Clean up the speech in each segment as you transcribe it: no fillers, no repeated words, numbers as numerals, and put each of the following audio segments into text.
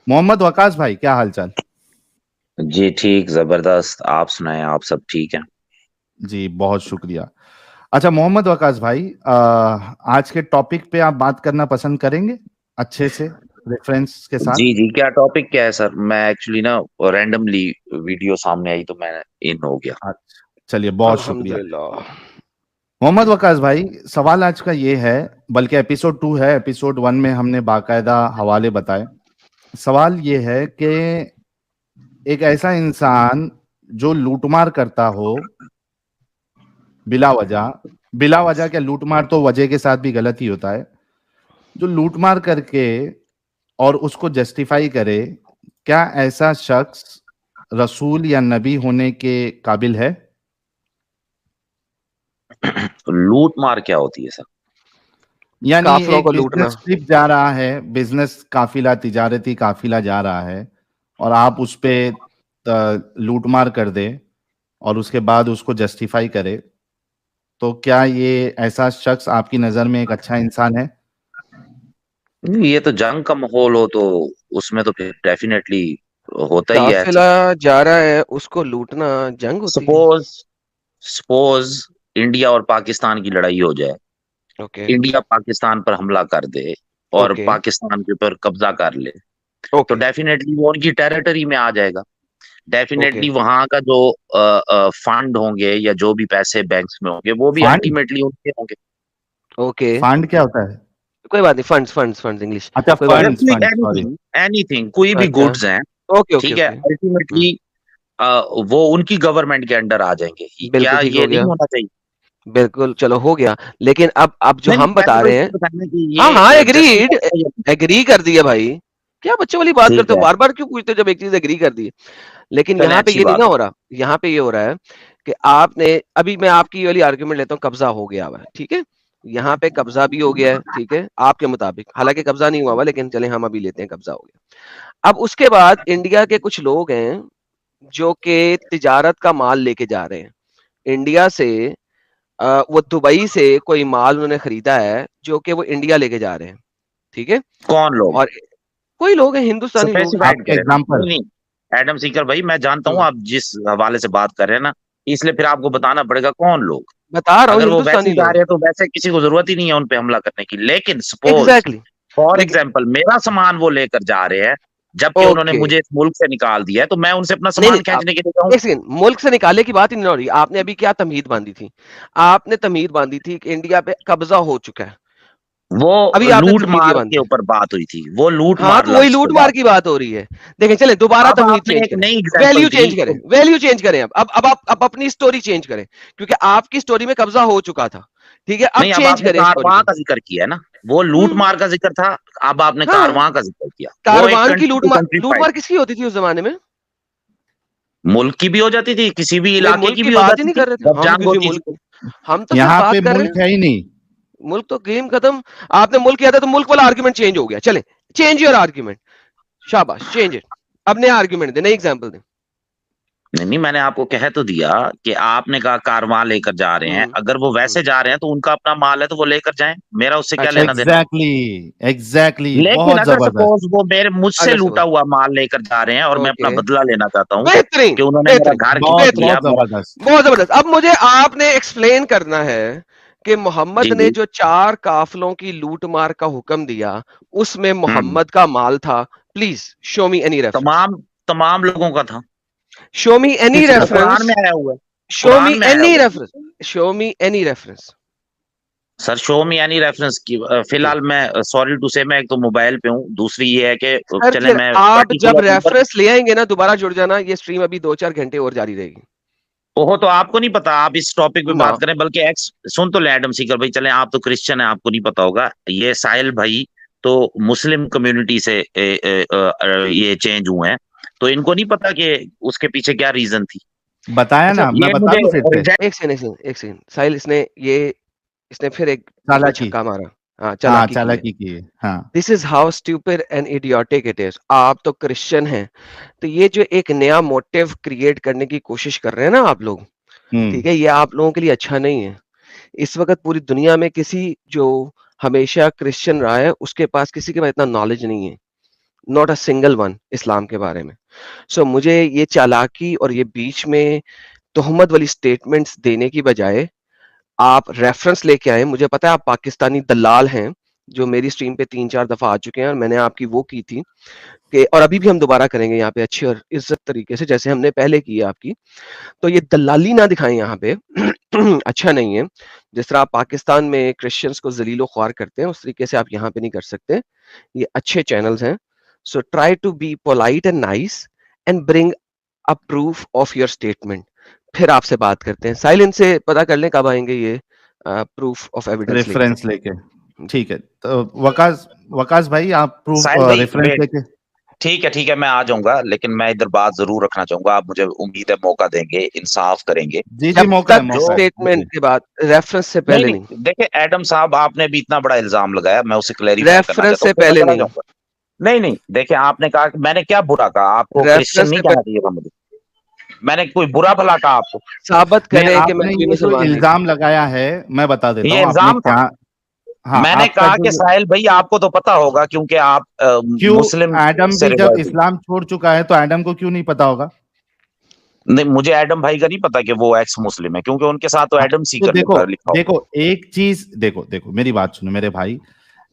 मोहम्मद वकास भाई, क्या हालचाल? जी ठीक जबरदस्त। आप सुनाएं, आप सब ठीक हैं? जी बहुत शुक्रिया। अच्छा मोहम्मद वकास भाई, आज के टॉपिक पे आप बात करना पसंद करेंगे अच्छे से, रेफरेंस के साथ? जी जी, क्या टॉपिक क्या है सर? मैं एक्चुअली ना रैंडमली वीडियो सामने आई तो मैं इन हो गया। अच्छा, चलिए बहुत शुक्रिया। अल्हम्दुलिल्लाह। मोहम्मद वकास भाई, सवाल आज का ये है, बल्कि एपिसोड 2 है, एपिसोड 1 में हमने बाकायदा हवाले बताए। सवाल ये है कि एक ऐसा इंसान जो लूटमार करता हो बिला वजह, बिला वजह क्या, लूटमार तो वजह के साथ भी गलत ही होता है, जो लूटमार करके और उसको जस्टिफाई करे, क्या ऐसा शख्स रसूल या नबी होने के काबिल है? तो लूट मार क्या होती है सर? यानी काफिलों एक को लूटना। बिजनेस ट्रिप जा रहा है, बिजनेस काफिला, तिजारती काफिला जा रहा है, और आप उस पे लूटमार कर दे और उसके बाद उसको जस्टिफाई करे, तो क्या ये ऐसा शख्स आपकी नजर में एक अच्छा इंसान है? ये तो जंग का माहौल हो तो उसमें तो फिर डेफिनेटली होता ही है ऐसा। काफिला जा रहा है, उसको लूटना जंग होती है। सपोज सपोज इंडिया और पाकिस्तान की लड़ाई हो जाए। ओके। इंडिया पाकिस्तान पर हमला कर दे और ओके। पाकिस्तान के ऊपर कब्जा कर ले, तो ओके। डेफिनेटली वो उनकी टेरिटरी में आ जाएगा। ओके। डेफिनेटली वहां का जो फंड होंगे या जो भी पैसे बैंक्स में होंगे वो भी फांड? अल्टीमेटली उनके होंगे। ओके। फांड क्या होता है? कोई बात नहीं, फंड्स फंड्स फंड्स इंग्लिश। अच्छा, कोई बात नहीं। Funds, just like fund, sorry. Anything, anything कोई भी अच्छा। गुड्स हैं। ओके ओके ठीक है, ओके। अल्टीमेटली वो उनकी गवर्नमेंट के अंडर आ जाएंगे। बिल्कुल क्या ठीक हो ये नहीं गया। होना चाहिए? बिल्कुल, चलो हो गया। लेकिन अब जो नहीं नहीं, हम मैं तो बता वही रहे हैं। चीज बताना कि हाँ हाँ, ये एग्रीड। जस्टिफाई है। एग्री कर दिया भाई। क्या बच्चों वाली बात ठीक करते हो, है, बार बार क्यों पूछते हो जब एक चीज एग्री कर दी है। लेकिन चले यहाँ पे अच्छी ये नहीं ना बात है। हो रहा। यहाँ पे ये हो रहा है कि आपने, अभी मैं आपकी ये वाली आर्ग्यूमेंट लेता हूँ, कब्जा हो गया हुआ है, ठीक है। यहाँ पे कब्जा भी हो गया है, ठीक है, आपके मुताबिक। हालांकि कब्जा नहीं हुआ हुआ, लेकिन चले हम अभी लेते हैं कब्जा हो गया। अब उसके बाद इंडिया के कुछ लोग हैं जो कि तिजारत का माल लेके जा रहे हैं इंडिया से। वो दुबई से कोई माल उन्होंने खरीदा है जो कि वो इंडिया लेके जा रहे हैं, ठीक है। कौन लोग? और कोई लोग हैं, हिंदुस्तानी लोग हैं। स्पेसिफाइड आपके करें ना। नहीं एग्जाम्पल। नहीं, एडम सीकर भाई, मैं जानता हूं हम्म, आप जिस हवाले से बात कर रहे हैं ना, इसलिए फिर आपको बताना पड़ेगा कौन लोग। बता रहा हूँ, अगर वो वैसे हिंदुस्तानी ही जा लोग। रहे हैं तो वैसे किसी को जरूरत ही नहीं है उन पे हमला करने की। लेकिन सपोज एग्जैक्टली। फॉर लेकिन एग्जाम्पल मेरा सामान वो लेकर जा रहे हैं, जबकि उन्होंने ओके। मुझे इस मुल्क से निकाल दिया है, तो मैं उनसे अपना नहीं सामान नहीं, आप खींचने के लिए जाऊं? एक सेकंड, मुल्क से निकाले की बात ही नहीं हो रही। आपने अभी क्या तमहीद बांधी थी? आपने तमहीद बांधी थी कि इंडिया पे कब्जा हो चुका है। वो अभी आपने लूट तमहीद ये मार के बांधी। ऊपर बात हुई थी, वो लूट हाँ, मार तो वही लफ्ज पे लूट मार बात। की बात हो रही है। देखें, चलें दोबारा अब तमहीद आपने चेंज एक करें। नई एग्जाम्पल वैल्यू दी चेंज करें, तो वैल्यू चेंज करें। अब अपनी स्टोरी चेंज करें, क्योंकि आपकी स्टोरी में कब्जा हो चुका था। ठीक है, अब नहीं, अब चेंज आपने करें स्टोरी कारवां को। का जिक्र किया है ना। वो लूट हम्म। मार का जिक्र था, अब आपने हाँ। कारवां का जिक्र किया। वो एक कारवान की कंट्री टू कंट्री लूट फाइट, मार किसकी होती थी उस जमाने में? मुल्क की भी हो जाती थी, किसी भी नहीं, इलाके मुल्क की की भी हो बात ही जाती नहीं थी कर रहे थे जब हम, जंग किसी होती थी मुल्क। तो। हम तो सिर्फ यहाँ बात पे कर रहे मुल्क हैं। है ही नहीं। मुल्क तो गेम खत्म। आपने मुल्क किया था तो मुल्क वाला आर्ग्यूमेंट चेंज हो गया। चले, चेंज योर आर्ग्यूमेंट। शाबाश, चेंज इट। अब नया आर्ग्यूमेंट दे, नई एग्जांपल दे। नहीं नहीं, मैंने आपको कह तो दिया कि आपने कहा कारवां लेकर जा रहे हैं, हम्म। अगर वो वैसे हम्म। जा रहे हैं तो उनका अपना माल है तो वो लेकर जाएं, मेरा उससे क्या अच्छा। लेना देना? एग्जैक्टली, एग्जैक्टली, लेकिन बहुत अगर जबरदस्त। सपोज वो मेरे मुझसे अगर लूटा सपोज। हुआ माल लेकर जा रहे हैं और मैं अपना ओके। बदला लेना चाहता हूँ बेहतरीन। कि उन्होंने मेरा बेहतरीन। घर खींच बहुत लिया। बेहतरीन। बहुत जबरदस्त। बहुत जबरदस्त। अब मुझे आपने एक्सप्लेन करना है कि मोहम्मद जी ने जी। जो 4 काफिलों की लूट मार का हुक्म दिया, उसमें हम्म। मोहम्मद का माल था। Please show me any reference. तमाम तमाम लोगों का था। शो मी एनी वो कुरान रेफरेंस। में आया हुआ है। शो मी कुरान में आया एनी हुआ है। Reference. Show me any reference. Sir show में यानी रेफरेंस की जी। फिलहाल मैं सॉरी टू से मैं एक तो मोबाइल पे हूँ, दूसरी ये है कि सर चले फिर मैं आप जब पर्टिकुलर नंबर। रेफरेंस ले आएंगे ना, दोबारा जुड़ जाना। ये स्ट्रीम अभी 2-4 घंटे और जारी रहेगी। ओहो, तो आपको नहीं पता, आप इस टॉपिक पे ना। बात करें। बल्कि एक्स सुन तो ले एडम सीकर भाई, चले आप तो क्रिश्चियन है, आपको नहीं पता होगा। ये साहिल भाई तो मुस्लिम कम्युनिटी से ये चेंज हुए हैं, तो इनको नहीं पता कि उसके पीछे क्या रीजन थी। बताया अच्छा। ना, मैं ये बता मुझे दूं फिर से? एक सेकंड, एक सेकंड, एक सेकंड। साहिल, इसने फिर एक बीच में चालाकी। छक्का मारा। हाँ, हाँ, चालाकी की है। चालाकी की है, हाँ। This is how stupid and idiotic it is. आप तो क्रिश्चियन हैं, तो ये जो एक नया मोटिव क्रिएट करने की कोशिश कर रहे हैं ना आप लोग, हम्म। ठीक है, ये आप लोगों के लिए अच्छा नहीं है। इस वक्त पूरी दुनिया में किसी जो हमेशा क्रिश्चियन रहा है, उसके पास किसी के पास इतना नॉलेज नहीं है। नॉट अ सिंगल वन इस्लाम के बारे में। सो मुझे ये चालाकी और ये बीच में तोहमत वाली स्टेटमेंट्स देने की बजाय आप रेफरेंस लेके आए। मुझे पता है आप पाकिस्तानी दलाल हैं जो मेरी स्ट्रीम पे 3-4 दफा आ चुके हैं और मैंने आपकी वो की थी कि, और अभी भी हम दोबारा करेंगे यहाँ पे अच्छी और इज्जत तरीके से जैसे हमने पहले की है आपकी। तो ये दलाली ना दिखाएं यहाँ पे अच्छा नहीं है। जिस तरह आप पाकिस्तान में क्रिश्चियंस को जलीलो ख्वार करते हैं उस तरीके से आप यहाँ पे नहीं कर सकते। ये अच्छे चैनल्स हैं। So try to be polite and nice and bring a proof of your statement. फिर आपसे बात करते हैं। साइलेंस से पता कर लें कब आएंगे ये प्रूफ ऑफ एविडेंस लेके। रेफरेंस लेके, ठीक है। तो वकास भाई आप प्रूफ साहिल भाई रेफरेंस वेट, लेके, ठीक है मैं आ जाऊंगा, लेकिन मैं इधर बात जरूर रखना चाहूंगा। आप मुझे उम्मीद है मौका देंगे, इंसाफ करेंगे। जी जब मौका है, तक मौका है। स्टेटमेंट के बाद, रेफरेंस से नहीं पहले नहीं। नहीं, देखिए एडम साहब, आपने भी इतना बड़ा इल्जाम लगाया, मैं उसे क्लेरिफाई करना रेफरेंस चाहता से हूँ, फिर मैं पहले चला नहीं। जाऊंगा। नहीं नहीं, देखिए आपने कहा कि मैंने क्या बुरा कहा आपको, क्रिश्चियन रेफरेंस नहीं से कहना पहले चाहिए था मुझे, मैंने कोई बुरा भला कहा आपको? साबित नहीं, करें कि मैं आपने कोई ये जो मुसलमान नहीं। इल्जाम लगाया है, मैं बता देता ये हूँ आपने इल्जाम था। क्या। हाँ, मैंने आपका कहा जो, कि साहिल भाई आपको तो पता होगा क्योंकि आप क्यों मुस्लिम एडम से भी जब रिवायती। इस्लाम छोड़ चुका है तो एडम को क्यों नहीं पता होगा? नहीं, मुझे एडम भाई का नहीं पता कि वो एक्स मुस्लिम है, क्योंकि उनके साथ तो हाँ, एडम तो सीकर देखो लिखा होगा। देखो एक चीज, देखो देखो मेरी बात सुनो मेरे भाई,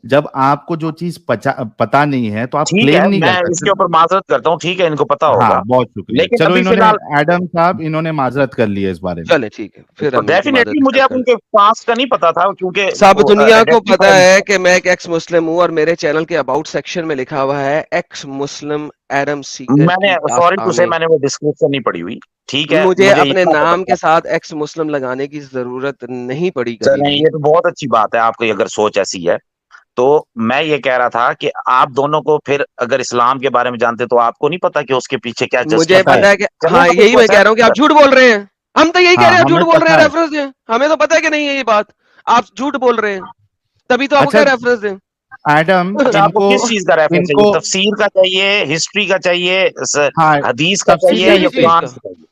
जब आपको जो चीज पता नहीं है तो आप ठीक क्लेम है, नहीं मैं कर सकते। इसके ऊपर माजरत करता हूँ, ठीक है इनको पता हाँ, होगा, बहुत शुक्रिया। लेकिन चलो अभी इन्होंने, फिलहाल एडम साहब इन्होंने माजरत कर ली है इस बारे में। चले ठीक है, फिर तो हम इनकी डेफिनेटली मदद मुझे अब करते हैं। उनके पास का नहीं पता था, क्योंकि सब वो दुनिया को पता आइडेंटिफाई नहीं है था। कि मैं एक एक्स मुस्लिम हूँ और मेरे चैनल के अबाउट सेक्शन में लिखा हुआ है एक्स मुस्लिम एडम सीकर मैंने की सॉरी टू से दास्तानें। मैंने वो डिस्क्रिप्शन नहीं पढ़ी हुई, ठीक है, मुझे मुझे अपने इतना पता नाम था। के साथ एक्स मुस्लिम लगाने की जरूरत नहीं पड़ी कभी चलें, भी। ये तो बहुत अच्छी बात है आपकी अगर सोच ऐसी है। तो मैं ये कह रहा था कि आप दोनों को फिर अगर इस्लाम के बारे में जानते तो आपको नहीं पता कि उसके पीछे क्या मुझे पता जस्टिफिकेशन। है। पता है कि, चलें हाँ तो यही उसको मैं कह एक्सेप्ट रहा हूँ कि आप कर। झूठ बोल रहे हैं। हम तो यही कह हाँ, रहे हैं आप झूठ हमें बोल रहे हैं, पता है। रेफरेंस दें। हमें तो पता है कि नहीं है ये बात। आप झूठ बोल रहे हैं, तभी तो आपको अच्छा, क्या रेफरेंस दें। एडम अच्छा, आपको इनको किस चीज का रेफरेंस चाहिए? इनको तफसीर का चाहिए, हिस्ट्री का चाहिए, हाँ, हदीस का तफसीर चाहिए, किसी या भी या चीज हिस्ट्री, कुरान का, से चाहिए?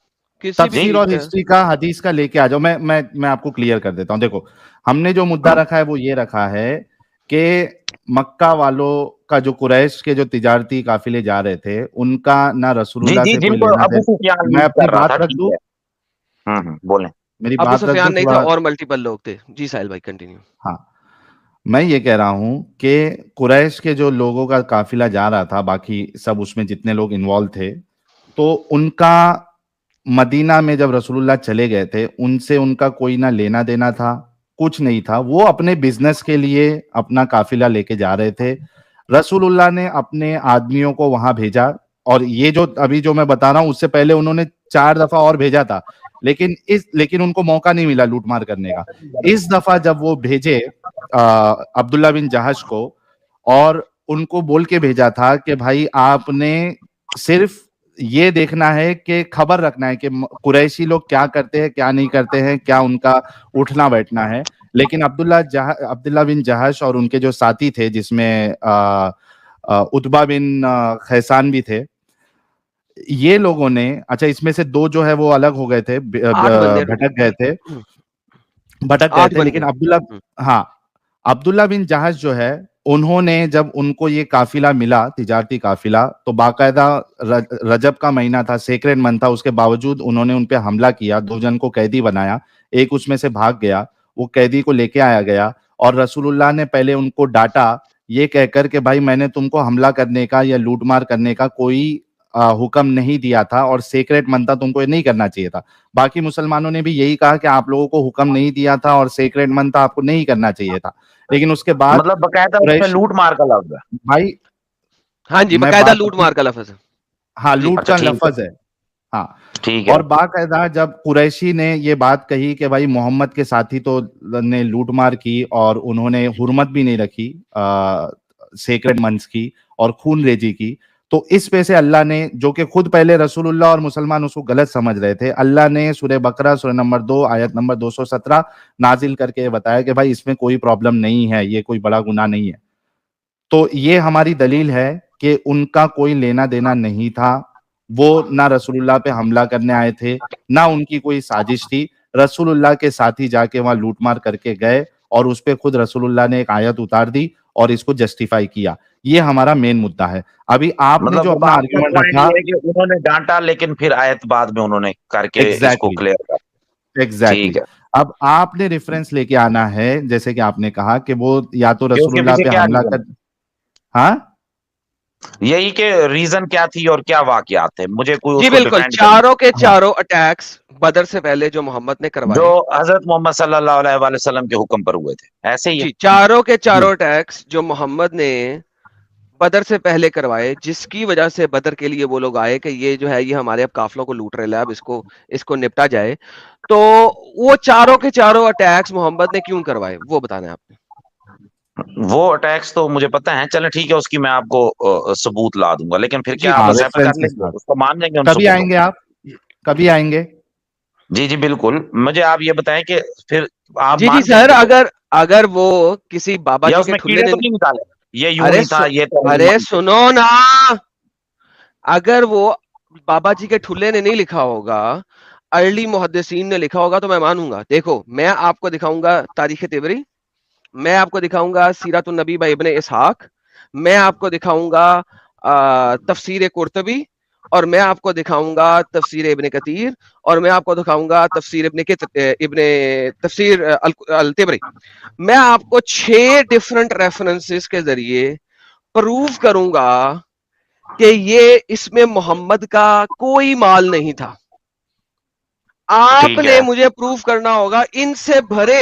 किसी भी जी, तफसीर चीज और का। हिस्ट्री का, हदीस का लेके आ जाओ। मैं आपको क्लियर कर देता हूँ। देखो, हमने जो मुद्दा रखा है वो ये रखा है कि मक्का वालों का जो कुरैश के जो तिजारती काफिले जा रहे थे उनका ना जी रसूलुल्लाह जी, से कोई जिनको लेना अबू सुफियान देना। मैं लीड अपनी कर रहा था, बात रख ठीक दूं, है। बोलें। मेरी अबू बात रख दूं सुफियान नहीं था थोड़ा। और मल्टीपल लोग थे। जी साहिल भाई कंटिन्यू। हाँ, मैं ये कह रहा हूं कि कुरैश के जो लोगों का काफिला जा रहा था, बाकी सब उसमें जितने लोग इन्वॉल्व थे, तो उनका मदीना में जब रसूलुल्लाह चले गए थे उनसे उनका कोई ना लेना देना था, कुछ नहीं था। वो अपने बिजनेस के लिए अपना काफिला लेके जा रहे थे। रसूलुल्लाह ने अपने आदमियों को वहां भेजा, और ये जो अभी जो मैं बता रहा हूं उससे पहले उन्होंने 4 दफा और भेजा था, लेकिन उनको मौका नहीं मिला लूटमार करने का। इस दफा जब वो भेजे अब्दुल्ला बिन जहाश को, और उनको बोल के भेजा था कि भाई आपने सिर्फ ये देखना है कि खबर रखना है कि कुरैशी लोग क्या करते हैं क्या नहीं करते हैं, क्या उनका उठना बैठना है। लेकिन अब्दुल्ला बिन जहाश और उनके जो साथी थे, जिसमें उतबा बिन खैसान भी थे, ये लोगों ने, अच्छा इसमें से 2 जो है वो अलग हो गए थे, 8 बंदे थे। भटक गए 8 थे। बंदे। लेकिन हाँ, अब्दुल्ला बिन जहाज जो है, उन्होंने जब उनको ये काफिला मिला, तिजारती काफिला, तो बाकायदा रजब का महीना था, सेक्रेड मंथ था, उसके बावजूद उन्होंने उन पे हमला किया, 2 जन को कैदी बनाया, एक उसमें से भाग गया, वो कैदी को लेके आया गया, और रसूलुल्लाह ने पहले उनको डांटा, ये कहकर के भाई मैंने तुमको हमला करने का या लूटमार करने का कोई हुक्म नहीं दिया था, और सेक्रेट मंथ था, तुमको ये नहीं करना चाहिए था। बाकी मुसलमानों ने भी यही कहा कि आप लोगों को हुक्म नहीं दिया था और सेक्रेट मंथ था, आपको नहीं करना चाहिए था। लेकिन उसके बाद मतलब बकायदा उसमें कुरैश, लूट मार का लफ्ज है। भाई हाँ जी, मैं बकायदा बात लूट अपनी, मार का लफ्ज है। हाँ, जी लूट अच्छा का ठीक है, लफ्ज है। हाँ, ठीक है। और बाकायदा जब कुरैशी ने ये बात कही कि भाई मोहम्मद के साथी तो ने लूटमार की और उन्होंने हुर्मत भी नहीं रखी सेक्रेड मंथ्स की, और खून रेजी की, तो इस पे से अल्लाह ने, जो कि खुद पहले रसूलुल्लाह और मुसलमान उसको गलत समझ रहे थे, अल्लाह ने सूरह बकरा सूरह नंबर 2 आयत नंबर 217 नाजिल करके बताया कि भाई इसमें कोई प्रॉब्लम नहीं है, ये कोई बड़ा गुनाह नहीं है। तो ये हमारी दलील है कि उनका कोई लेना देना नहीं था। वो ना रसूलुल्लाह पे हमला करने आए थे, ना उनकी कोई साजिश थी। रसूलुल्लाह के साथी जाके वहां लूटमार करके गए, और उस पे खुद रसूलुल्लाह ने एक आयत उतार दी, और इसको जस्टिफाई किया। ये हमारा मेन मुद्दा है। अभी आपने मतलब जो अपना आर्ग्यूमेंट पॉइंट रखा, ये है कि उन्होंने डांटा लेकिन फिर आयत बाद में उन्होंने करके इसको एग्जैक्टली क्लियर कर। एग्जैक्टली ठीक है, अब आपने रेफरेंस लेके आना है, जैसे कि आपने कहा कि वो या तो कि उसके रसूलुल्लाह पीछे पे क्या हमला रीजन, कर, हाँ यही के रीजन क्या थी और क्या वाकयात थे, मुझे कोई जी उसको बिल्कुल, डिफेंड चारों के हाँ चारों अटैक्स बदर से पहले जो मोहम्मद ने जो करवाए, हजरत मोहम्मद सल्लल्लाहु अलैहि वसल्लम के हुक्म पर हुए थे, ऐसे ही है। जी चारों के जी चारों अटैक्स जो मोहम्मद ने बदर से पहले करवाए, जिसकी वजह से बदर के लिए वो लोग आए कि ये जो है ये हमारे अब काफिलों को लूट रहे हैं, अब इसको इसको निपटा जाए। तो वो चारों के चारों अटैक्स मोहम्मद ने क्यों करवाए, वो बताना है आपने। वो अटैक्स तो मुझे पता है, चले ठीक है, उसकी मैं आपको सबूत ला दूंगा, लेकिन फिर जी क्या आप हाँ, एक्सेप्ट रेफरेंस कर के लेंगे, साथ उसको मान लेंगे उन कभी सबूतों आएंगे को? आप, कभी आएंगे? जी जी बिल्कुल, मुझे आप ये बताएं कि फिर आप जी मान सर, जाएंगे तो, अगर अगर वो किसी बाबा या जी के उसमें ठुल्ले कीड़े ने, तो नहीं निकाले, ये यूं अरे नहीं था, ये तो अरे हनुमान थे। सुनो ना, अगर वो बाबा जी के ठुल्ले ने नहीं लिखा होगा, अर्ली मुहद्दिसीन ने लिखा होगा, तो मैं मानूंगा। देखो, मैं आपको दिखाऊंगा तारीख तिबरी, मैं आपको दिखाऊंगा सीरतुन नबी बाय इब्ने इसहाक, मैं आपको दिखाऊंगा तफसीर कुर्तबी, और मैं आपको दिखाऊंगा तफसीर इब्ने कतीर, और मैं आपको दिखाऊंगा तफसीर इब्ने तफसीर अल तिबरी। मैं आपको 6 डिफरेंट रेफरेंसेस के जरिए प्रूव करूंगा कि ये इसमें मोहम्मद का कोई माल नहीं था। ठीक आपने है। मुझे प्रूव करना होगा इनसे भरे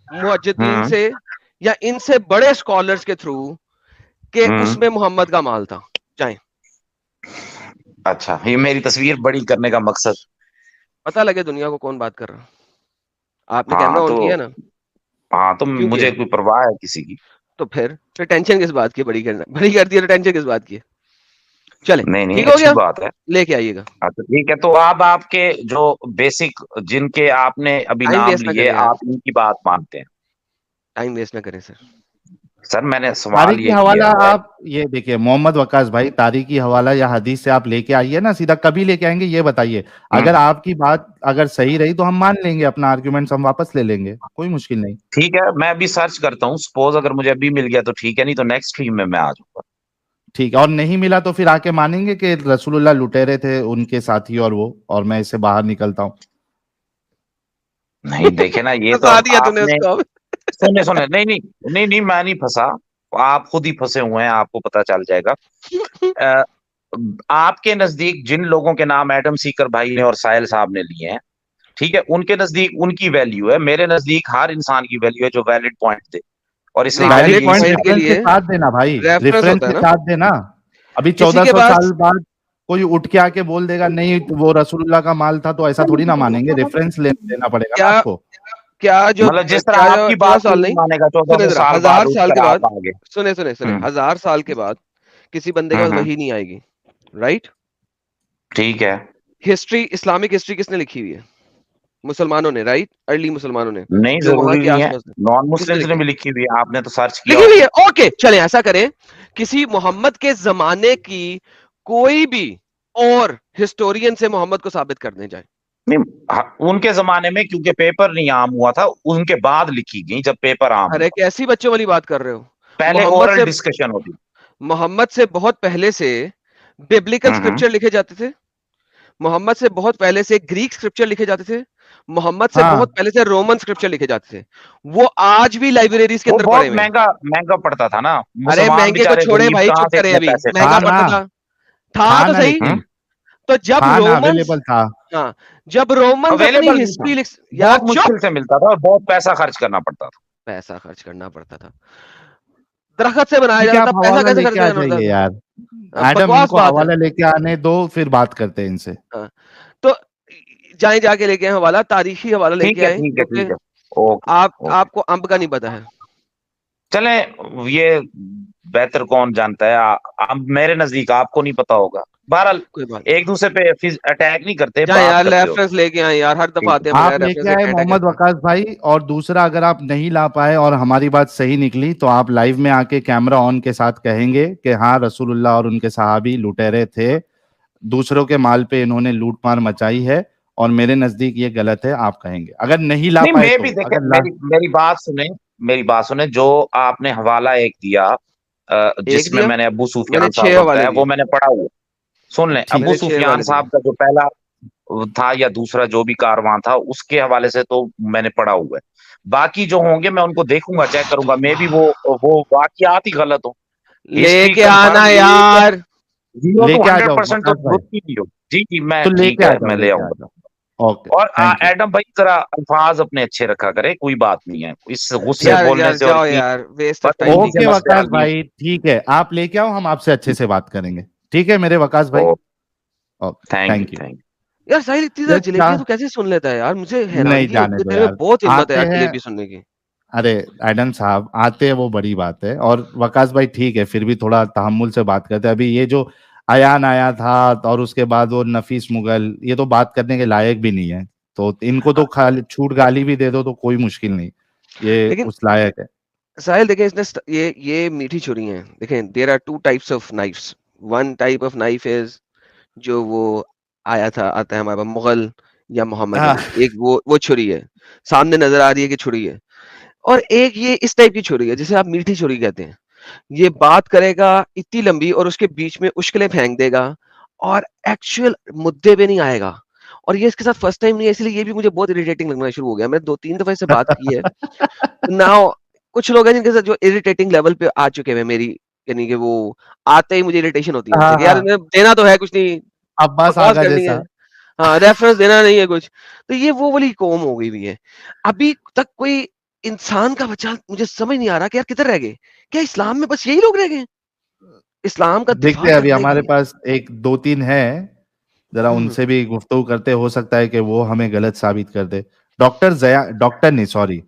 मुहज्जिदीन हम्म से या इनसे बड़े स्कॉलर्स के थ्रू कि हम्म उसमें मोहम्मद का माल था। जाएं, अच्छा, ये मेरी तस्वीर बड़ी करने का मकसद। पता लगे दुनिया को कौन बात कर रहा है। आपने कैमरा हाँ ऑन तो, किया ना? हाँ तो क्यों किया मुझे है? कोई परवाह है किसी की? तो फिर टेंशन किस बात की? बड़ी करना, बड़ी कर दिया तो टेंशन किस बात की है? चले, नहीं नहीं, ठीक हो अच्छी गया, बात है। लेके आइएगा। अच्छा ठीक है, तो आप आपके जो बेसिक जिनके आपने अभी टाइम नाम वेस्ट ना लिए, करें यार, आप इनकी बात मानते हैं? टाइम वेस्ट ना करें सर। सर मैंने सवाल तारीखी ये हवाला किया है। आप ये देखिए मोहम्मद वकास भाई, तारीखी हवाला या हदीस से आप लेके आइए ना सीधा, कभी लेके आएंगे ये बताइए। अगर हम्म, आपकी बात अगर सही रही तो हम मान लेंगे, अपना आर्ग्यूमेंट्स हम वापस ले लेंगे, कोई मुश्किल नहीं। ठीक है, मैं अभी सर्च करता हूँ, सपोज अगर मुझे अभी मिल गया तो ठीक है, नहीं तो नेक्स्ट स्ट्रीम में मैं आ जाऊंगा। ठीक है, और नहीं मिला तो फिर आके मानेंगे कि रसूलुल्लाह लुटेरे थे उनके साथी और वो, और मैं इससे बाहर निकलता हूँ। नहीं देखे ना, ये तो फंसा अब दिया तूने आपने, उसको अब। सुने सुने, नहीं नहीं नहीं नहीं, मैं नहीं फंसा, आप खुद ही फंसे हुए हैं, आपको पता चल जाएगा। अ, आपके नजदीक जिन लोगों के नाम एडम सीकर भाई ने और साहिल साहब ने लिए हैं, ठीक है, उनके नजदीक उनकी वैल्यू है, मेरे नजदीक हर इंसान की वैल्यू है जो वैलिड पॉइंट दे, और नहीं, इस्लाम में वैलिड वैलिड यही पॉइंट पॉइंट के सिखाया। रेफरेंस के लिए साथ देना भाई, रेफरेंस रेफरेंस होता है के ना। साथ देना। अभी किसी के 1400 पास साल बाद कोई उठ के आके बोल देगा नहीं वो रसूलुल्लाह का माल था, तो ऐसा थोड़ी ना मानेंगे, रेफरेंस लेना पड़ेगा ना क्या आपको। क्या जो मतलब जिस तरह क्या जो आपकी 14 बात को साल नहीं नहीं, मानेगा, चौदह सुने सौ जरा, साल बाद हजार साल उठकर के बाद, आप आगे। सुने, हम्म 1000 साल के बाद किसी बंदे के पास हम्म, वही नहीं आएगी, राइट? ठीक है। हिस्ट्री, इस्लामिक हिस्ट्री किसने लिखी हुई है? मुसलमानों ने, राइट? अर्ली मुसलमानों ने, नहीं जो वहां जरूरी के नहीं है, आसपास थे। नॉन किसने मुस्लिम्स ने लिखी? भी लिखी हुई है, आपने तो सर्च किया लिखी हुई होगा। है, ओके चले ऐसा करें, किसी मोहम्मद के जमाने की कोई भी और हिस्टोरियन से मोहम्मद को साबित करने जाए। नहीं, उनके जमाने में क्योंकि पेपर नहीं आम हुआ था, उनके बाद लिखी गई जब पेपर आम अरे हुआ। कैसी बच्चों वाली बात कर रहे हो? पहले मोहम्मद ओरल से डिस्कशन होती। मोहम्मद से बहुत पहले से बिब्लिकल हम्म, स्क्रिप्चर लिखे जाते थे। मोहम्मद से बहुत पहले से ग्रीक स्क्रिप्चर लिखे जाते थे। मोहम्मद से बहुत हाँ पहले से रोमन स्क्रिप्चर लिखे जाते थे। वो आज भी लाइब्रेरीज के वो अंदर बहुत पड़े हुए हैं। महंगा महंगा पड़ता था ना, अरे मुसलमान महंगे को बेचारे छोड़े गरीब भाई, कहाँ चुप से करें, इतने अभी पैसे महंगा था खर्च ना, पड़ता था। था था तो ना सही। करें? लेकिन तो जब था ना, रोमन्स, अवेलेबल था। हाँ, जब रोमन्स अपनी अवेलेबल नहीं था, हिस्ट्री लिख, यार बहुत चुप, मुश्किल से मिलता था और बहुत पैसा खर्च करना पड़ता था। पैसा खर्च करना पड़ता था, दरख्त से बनाया ठीक है, जाता आप था, पैसा हवाला कैसे खर्च लेके आ करना पड़ता जाइए था? यार। एडम बकवास इनको बात है। हवाला लेके आने दो, फिर बात करते हैं इनसे। हाँ, तो जाए जाके लेके आए हवाला, तारीखी हवाला लेके आए, ठीक है क्योंकि ठीक है। ओके ओके, आपको अंब का नहीं पता है। चले, ये बेहतर कौन जानता है, अब मेरे नजदीक आपको नहीं पता होगा। बहरहाल, कोई बात एक नहीं, दूसरे पे अटैक नहीं करते, जाए बात यार, करते हो। रेफरेंस लेके आए यार, हर दफा ठीक आते है। हैं आप बगैर लेके रेफरेंस के आए टेंटा मोहम्मद कहते हैं। वकास भाई, और दूसरा अगर आप नहीं ला पाए और हमारी बात सही निकली तो आप लाइव में आके कैमरा ऑन के साथ कहेंगे कि हाँ रसूलुल्लाह और उनके सहाबी लुटेरे थे, दूसरों के माल पे इन्होंने लूट मार मचाई है, और मेरे नजदीक ये गलत है, आप कहेंगे। अगर नहीं ला नहीं, पाए मैं तो भी देखे, अगर ला, मेरी मेरी बात सुने, मेरी बात सुने, जो आपने हवाला एक दिया एक जिसमें दिया, मैंने अबू मैंने सुफियान 6 साहब का हवाले बताया, दिए, वो मैंने पढ़ा हुआ। सुन लें, ठीक अबू मैंने 6 सुफियान हवाले दिए। साहब का जो पहला था या दूसरा जो भी कारवां था, उसके हवाले से तो मैंने पढ़ा हुआ है। बाकी जो होंगे मैं उनको देखूंगा, चेक करूंगा, मे भी वो वाकयात ही गलत हो। हिस्ट्री लेके आना कंफर्म यार। 0 to लेके आ जाओ 100% तो वकास भाई, होती नहीं हो। जी जी, मैं तो ठीक लेके आ है, जाओ, मैं ले लेके आ आऊंगा। जाओ। ओके, और थैंक यू। एडम भाई जरा अल्फाज अपने अच्छे रखा करे, कोई बात नहीं है इस गुस्से यार बोलने यार से, और जाओ इतनी यार, वेस्ट ऑफ टाइम, ठीक बदतमीजी है। ओके से मसले वकास हल नहीं भाई, ठीक है, आप लेके आओ, हम आपसे अच्छे से बात करेंगे। ठीक है मेरे वकास भाई। हो। Okay, thank you, thank you. यार साहिल इतनी यार ज्यादा क्या, जलेबियां तो कैसे सुन लेता है यार, मुझे नहीं हैरानगी है, जाने उसके दो तेरे में यार, बहुत हिम्मत है आते यार हैं। जलेबी सुनने की। अरे एडम साहब आते हैं वो बड़ी बात है, और वकास भाई ठीक है, फिर भी थोड़ा तहम्मुल से बात करते हैं। अभी ये जो अयान आया था और उसके बाद वो नफीस मुगल, ये तो बात करने के लायक भी नहीं है। तो इनको तो खाली छूट गाली भी दे दो तो कोई मुश्किल नहीं, ये लेकिन उस लायक है। साहिल देखें, ये मीठी छुरी हैं। देखें, there are 2 types of knives. One type of knife is जो वो आता है हमारे पास मुगल या मोहम्मदन, हाँ, एक वो छुरी है, सामने नजर आ रही है कि छुरी है। और एक ये इस टाइप की छुरी है जिसे आप मीठी छुरी कहते हैं। ये बात करेगा इतनी लंबी और उसके बीच में उश्किलें फेंक देगा और एक्चुअल मुद्दे पे नहीं आएगा। और ये इसके साथ फर्स्ट टाइम नहीं है, इसलिए ये भी मुझे बहुत इरिटेटिंग लगना शुरू हो गया। मैं 2-3 दफा इससे बात की है। नाउ कुछ लोग हैं जिनके साथ जो इरिटेटिंग लेवल पे आ चुके हैं मेरी, यानी कि वो आते ही मुझे इरिटेशन होती है हाँ, उनसे कि यार हाँ, इन्हें देना तो है कुछ नहीं, अब्बास बकवास आगा करनी है। जैसा। हाँ, रेफरेंस देना नहीं है कुछ। तो ये वो वाली कौम हो गई हुई है। अभी तक कोई इंसान का बच्चा मुझे समझ नहीं आ रहा कि यार किधर रह गए? क्या इस्लाम में बस यही लोग रह गए? इस्लाम का देखते दिफा हैं, अभी करने हमारे की। पास एक दो तीन है, जरा हुँ, उनसे भी गुफ्तगू करते, हो सकता है कि वो हमें गलत साबित कर दे। डॉक्टर जया, डॉक्टर नहीं सॉरी,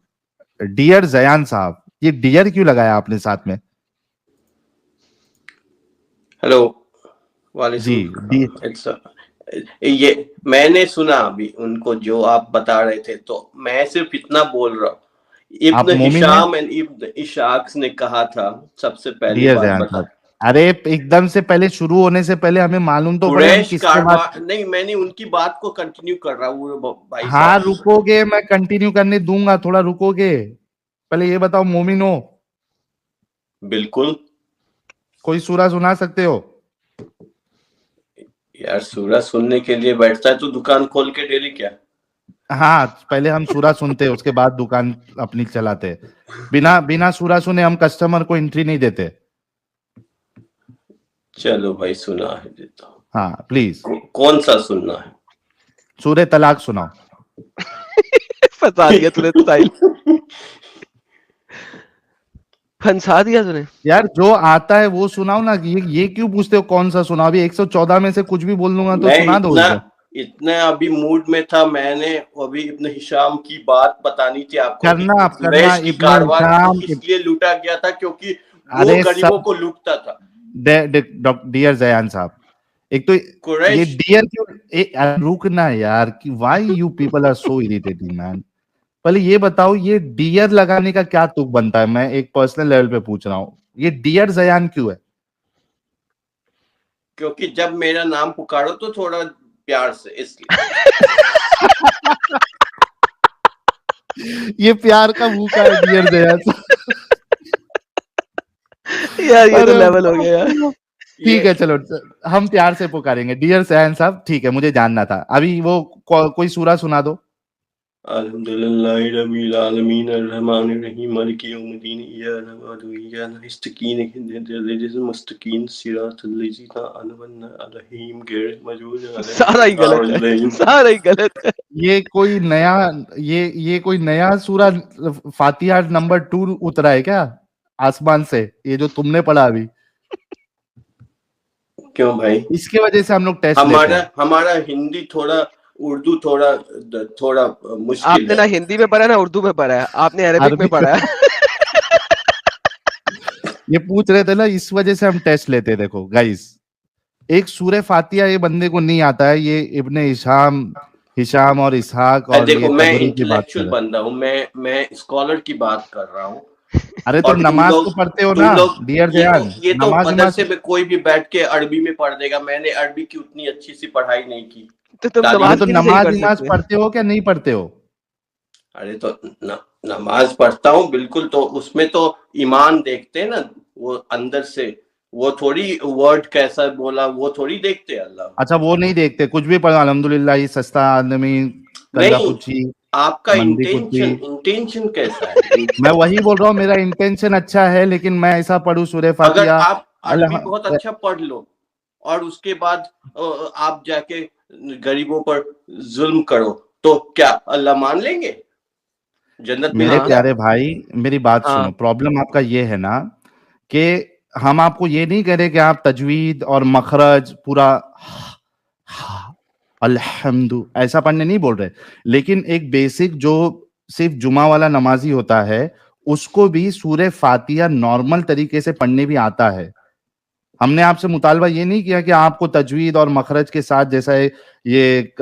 डियर जयान साहब, ये डियर क्यों लगाया आपने साथ में? हेलो, जी, वालेकुम डी, इट्स ये मैंने सुना अभी उनको जो आप बता रहे थे, तो मैं सिर्फ इतना बोल रहा हूँ। आप इब्न मोमिन हैं? हिशाम एंड इब्न इशाक ने कहा था, सबसे पहली डियर बात जयान बता। साहब, अरे एकदम से पहले शुरू होने से पहले हमें मालूम तो पड़े हम कुरैश किसके कारवा बात। नहीं, मैंने उनकी बात को कंटिन्यू कर रहा हूँ भाई हाँ साहब। रुकोगे, मैं कंटिन्यू करने दूंगा, थोड़ा रुकोगे। पहले ये बताओ, मोमिन हो? बिल्कुल कोई सूरा सुना सकते हो? यार, सूरज सुनने के लिए बैठता है तो दुकान खोल के डेली क्या? हाँ, पहले हम सूरा सुनते हैं, उसके बाद दुकान अपनी चलाते हैं। बिना बिना सूरा सुने हम कस्टमर को एंट्री नहीं देते। चलो भाई, सुना है देता हूँ। हाँ प्लीज, कौन सा सुनना है? सूरे तलाक सुनाओ। फंसा दिया तूने साहिल, फंसा दिया तूने। यार जो आता है वो सुनाओ ना, ये क्यों पूछते हो कौन सा सुनाओ? अभी 114 में से कुछ भी बोल दूंगा तो मैं सुना दो इतना इधर। इतना अभी मूड में था, मैंने अभी इब्न हिशाम की बात बतानी थी आपको कि करना, आप करना, कुरैश की इब्ने कारवां हिशाम। इसलिए लूटा गया था क्योंकि वो अरे गरीबों सब, को लूटता था। डियर जयान साहब, एक तो ये कुरैश डियर क्यों, रुकना यार, कि why you people are so irritating man. पहले ये बताओ, ये डियर लगाने का क्या तुक बनता है? मैं एक पर्सनल लेवल पे पूछ रहा हूँ, ये डियर जयान क्यों है? क्योंकि जब मेरा नाम पुकारो तो थोड़ा प्यार से, इसलिए। ये प्यार का भूखा है डियर जयान। यार ये तो अरे लेवल हो गया यार। ठीक ये है चलो, हम प्यार से पुकारेंगे डियर सैन साहब, ठीक है, मुझे जानना था। अभी वो कोई सूरा सुना दो। अल्हम्दुलिल्लाहि रब्बिल आलमीन अर्रहमानिर रहीम मालिकि यौमिद्दीन इय्याका नअबुदु व इय्याका नस्तईन इहदिनस मुस्तकीम सिरातल लज़ीना अनअमता अलैहिम गैरिल मग़दूबि सारा ही गलत है, सारा ही गलत है। ये कोई नया, ये कोई नया सूरा फातिहा नंबर 2 उतरा है क्या आसमान से, ये जो तुमने पढ़ा अभी? क्यों भाई? इसके वजह से हम लोग टेस्ट लेते हमारा हैं। हमारा हिंदी थोड़ा, उर्दू थोड़ा थोड़ा मुश्किल आपने है। ना हिंदी में पढ़ा है ना उर्दू में पढ़ा है, आपने अरबिक में अरबी पढ़ा है। ये पूछ रहे थे ना, इस वजह से हम टेस्ट लेते हैं। देखो गाइस, एक सूरह फातिहा ये बंदे को नहीं आता है, ये इब्ने हिशाम, हिशाम और इसहाक और देखो, ये मैं तबरी की बात कर इंटेलेक्चुअल रहे हैं। बंदा हूँ, मैं स्कॉलर की बात कर रहा हूँ। अरे तो और नमाज तो पढ़ते हो ना डियर जयान, ये तो नमाज मदरसे नमाज। में कोई भी बैठ के अरबी में पढ़ देगा। मैंने अरबी की उतनी अच्छी सी पढ़ाई नहीं की, तो तुम तालीम अरे नमाज तो क्यों नहीं सही नमाज पढ़ नमाज सकते? पढ़ते हो क्या नहीं पढ़ते हो? अरे तो नमाज पढ़ता हूँ बिल्कुल, तो उसमें तो ईमान देखते हैं ना, वो अंदर से, वो थोड़ी वर्ड कैसा बोला वो थोड़ी देखते हैं अल्लाह। अच्छा, वो नहीं देखते, कुछ भी पढ़ो अल्हम्दुलिल्लाह ही सस्ता आदमी कंजा नहीं, पुच्छी आपका मंदी कुर्ती। इंटेंशन कैसा है? मैं वही बोल रहा हूँ, मेरा इंटेंशन अच्छा है, लेकिन मैं ऐसा पढ़ूं सूरह अगर फातिहा आप अरबी बहुत अच्छा पढ़ लो और उसके बाद आप जाके गरीबों पर जुल्म करो, तो क्या अल्लाह मान लेंगे? जन्नत मेरे मिलेगी प्यारे आपको? भाई, मेरी बात सुनो, हाँ प्रॉब्लम आपका ये है ना कि हम आपको ये नहीं कह रहे कि आप तजवीद और मखरज पूरा अल्हम्दु ऐसा पढ़ने नहीं बोल रहे, लेकिन एक बेसिक जो सिर्फ जुमा वाला नमाजी होता है, उसको भी सूरह फातिहा नॉर्मल तरीके से पढ़ने भी आता है। हमने आपसे मुतालबा ये नहीं किया कि आपको तजवीद और मखरज के साथ, जैसा ये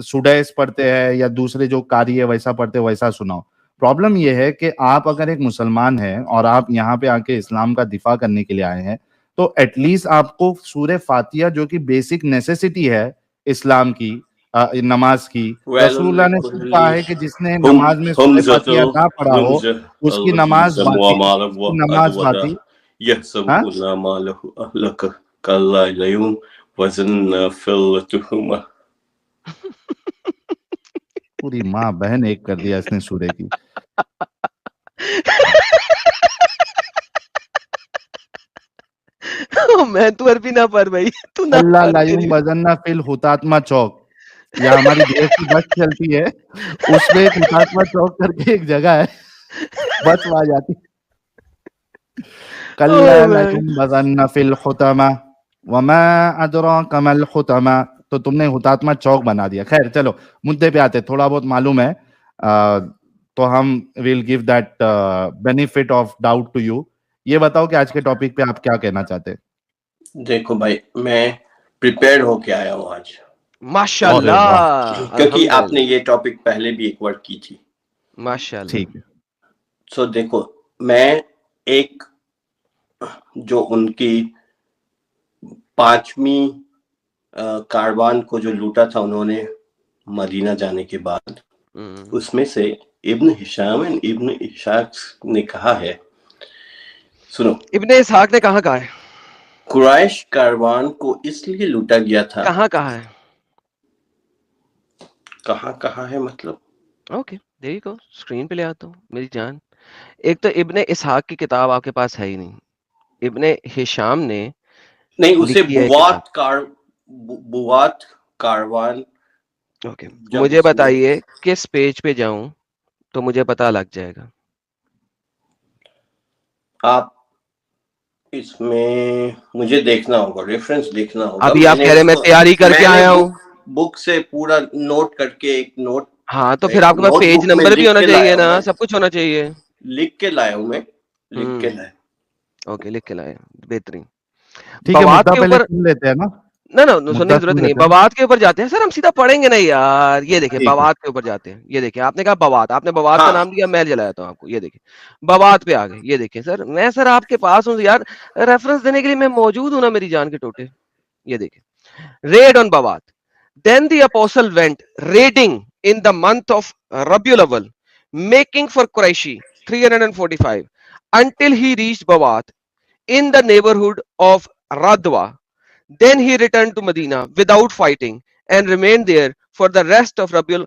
सुडैस पढ़ते हैं या दूसरे जो कारी है वैसा पढ़ते वैसा सुनाओ। प्रॉब्लम ये है कि आप अगर एक मुसलमान हैं और आप यहाँ पे आके इस्लाम का दिफा करने के लिए आए हैं, तो एटलीस्ट आपको सूरह फातिहा जो कि बेसिक नेसेसिटी है इस्लाम की, नमाज की, रसूलुल्लाह ने खुद कहा है कि जिसने नमाज में सूरह फातिहा ना पढ़ा हो उसकी नमाज बातिल, उसकी नमाज बातिल। हाँ, पूरी माँ बहन एक कर दिया इसने सूर्य की। मैं तू अरबी ना पढ़ भाई, तू ना अल्लाह पढ़ लायूं तेरी। बजन्ना फिल हुतात्मा चौक, या हमारी देश की बस चलती है, उसमें एक हुतात्मा चौक करके एक जगह है, बस वहां जाती है। कल्ला ओए भाई लायूं बजन्ना फिल हुतामा वमा अदराका मल हुतामा, तो तुमने हुतात्मा चौक बना दिया। खैर चलो, मुद्दे पे आते, थोड़ा बहुत मालूम है, तो हम will give that benefit of doubt to you. ये बताओ कि आज के टॉपिक पे आप क्या कहना चाहते हैं? देखो भाई, मैं प्रिपेयर होके आया हूँ आज, अरे वाह, माशाल्लाह क्योंकि आपने अल्हम्दुलिल्लाह ये टॉपिक पहले भी एक बार की थी। माशाल्लाह। ठीक है। सो देखो, मैं एक जो उनकी 5वीं कारवान को जो लूटा था उन्होंने मदीना जाने के बाद, उसमें से इब्न हिशाम एंड इब्न इशाक ने कहा है, सुनो, इब्ने इसहाक ने कहा है कुरैश कारवान को इसलिए लूटा गया था। कहा है? कहा है मतलब? Okay there you go, screen पे ले आता हूँ मेरी जान। एक तो इब्ने इसहाक की किताब आपके पास है ही नहीं, इब्ने हिशाम ने नहीं, उसे लिखी है किताब। बुवात कारवान। ओके जब मुझे उसने, बताइए किस पेज पे जाऊं तो मुझे पता लग जाएगा। आप इसमें मुझे देखना होगा, रेफरेंस देखना होगा। अभी आप मैंने कह रहे हैं मैं उसको, तैयारी करके मैंने आया हूँ। बुक से पूरा नोट करके हाँ तो फिर आपके पास पेज नोटबुक में नंबर भी लिख होना के चाहिए लाया हूँ। ना, मैं सब कुछ होना चाहिए। लिख के लाया हूँ, मैं लिख के लाया। ओके लिख के लाए, बेहतरीन। ठीक है, बवात मुद्दा के पहले ऊपर सुन लेते हैं ना, ना सुनने मुद्दा की जरूरत सुन नहीं है, लेते हैं। बवात के ऊपर जाते हैं सर, हम सीधा पढ़ेंगे नहीं यार। ये देखिए ठीक है, बवात के ऊपर जाते हैं। ये देखिए आपने कहा बवात, आपने बवात का हाँ, नाम दिया, मैं जलाता हूँ आपको। ये देखिए बवात पे आ गए। ये देखिए सर, मैं सर आपके पास हूँ यार, रेफरेंस देने के लिए मैं मौजूद हूँ ना मेरी जान के टोटे। ये देखिए रेड ऑन बवात। Then the apostle went raiding in the month of Rabiul Awwal, making for Quraishi 345 until he reached Bawat in the neighborhood of Radwa. Then he returned to Medina without fighting and remained there for the rest of Rabiul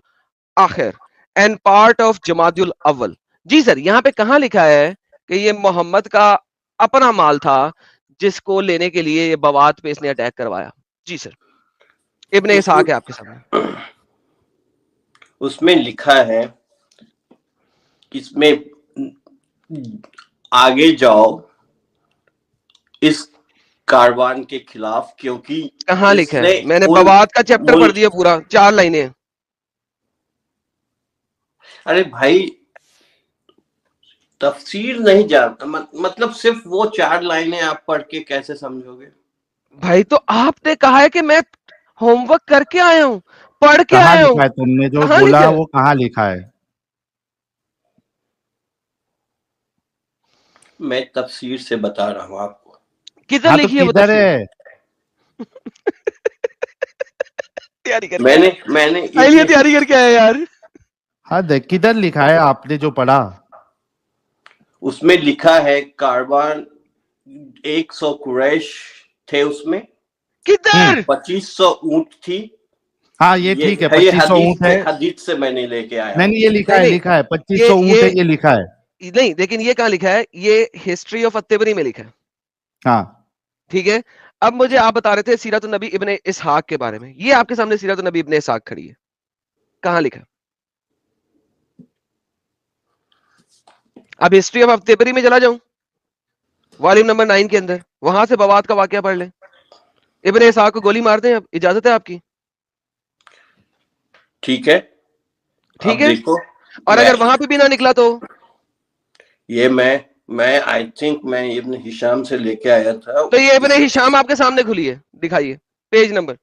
Akhir and part of Jamadul Awwal. जी sir, यहाँ पे कहाँ लिखा है कि ये मोहम्मद का अपना माल था जिसको लेने के लिए ये बवात पे इसने अटैक करवाया? जी सर, इब्ने इसहाक है आपके सामने। उसमें लिखा है, इसमें आगे जाओ इस कारवान के खिलाफ, क्योंकि कहाँ लिखा इसने है? मैंने उन बवात का चैप्टर पढ़ मुल्क, दिया पूरा, 4 लाइनें। अरे भाई तफसीर नहीं जानता, मतलब सिर्फ वो 4 लाइनें आप पढ़ के कैसे समझोगे? भाई तो आपने कहा है कि मैं होमवर्क करके आया हूँ, पढ़ के कहाँ आया हूँ। लिखा है? तुमने जो कहाँ बोला लिखा है? वो कहाँ लिखा है? मैं तफसीर से बता रहा हूँ आपको। किधर हाँ तो लिखी है वो किधर तफसीर? है? तैयारी करके मैंने आया, मैंने आइलिए इब्ने तैयारी करके आया यार। देख किधर लिखा है आपने जो पढ़ा? उसमें लिखा है कारवान 100 कुरैश थे उसमें, किधर? 2500 ऊंट थी। हाँ ये ठीक है, ये 2500 ऊंट है। हदीस से मैंने लेके आया। नहीं ये लिखा है, लिखा है 2500 ऊंट है, ये लिखा है। नहीं लेकिन ये कहाँ लिखा है? ये हिस्ट्री ऑफ अत्तेबरी में लिखा है। हाँ ठीक है, अब मुझे आप बता रहे थे सीरत नबी इब्ने इसहाक के बारे में, ये आपके सामने सीरत नबी इब्ने इसहाक खड़ी है, कहां लिखा? अब हिस्ट्री ऑफ अत्तेबरी में चला जाऊं, वॉल्यूम नंबर 9 के अंदर, वहां से बवात का वाकया पढ़ ले। इब्ने इसहाक को गोली मार दें, अब इजाजत है आपकी? ठीक है, ठीक है। देखो, और अगर वहां पे भी ना निकला तो ये मैं आई थिंक मैं इब्ने हिशाम से लेके आया था। तो ये इब्ने हिशाम आपके सामने खुली है, दिखाइए पेज नंबर।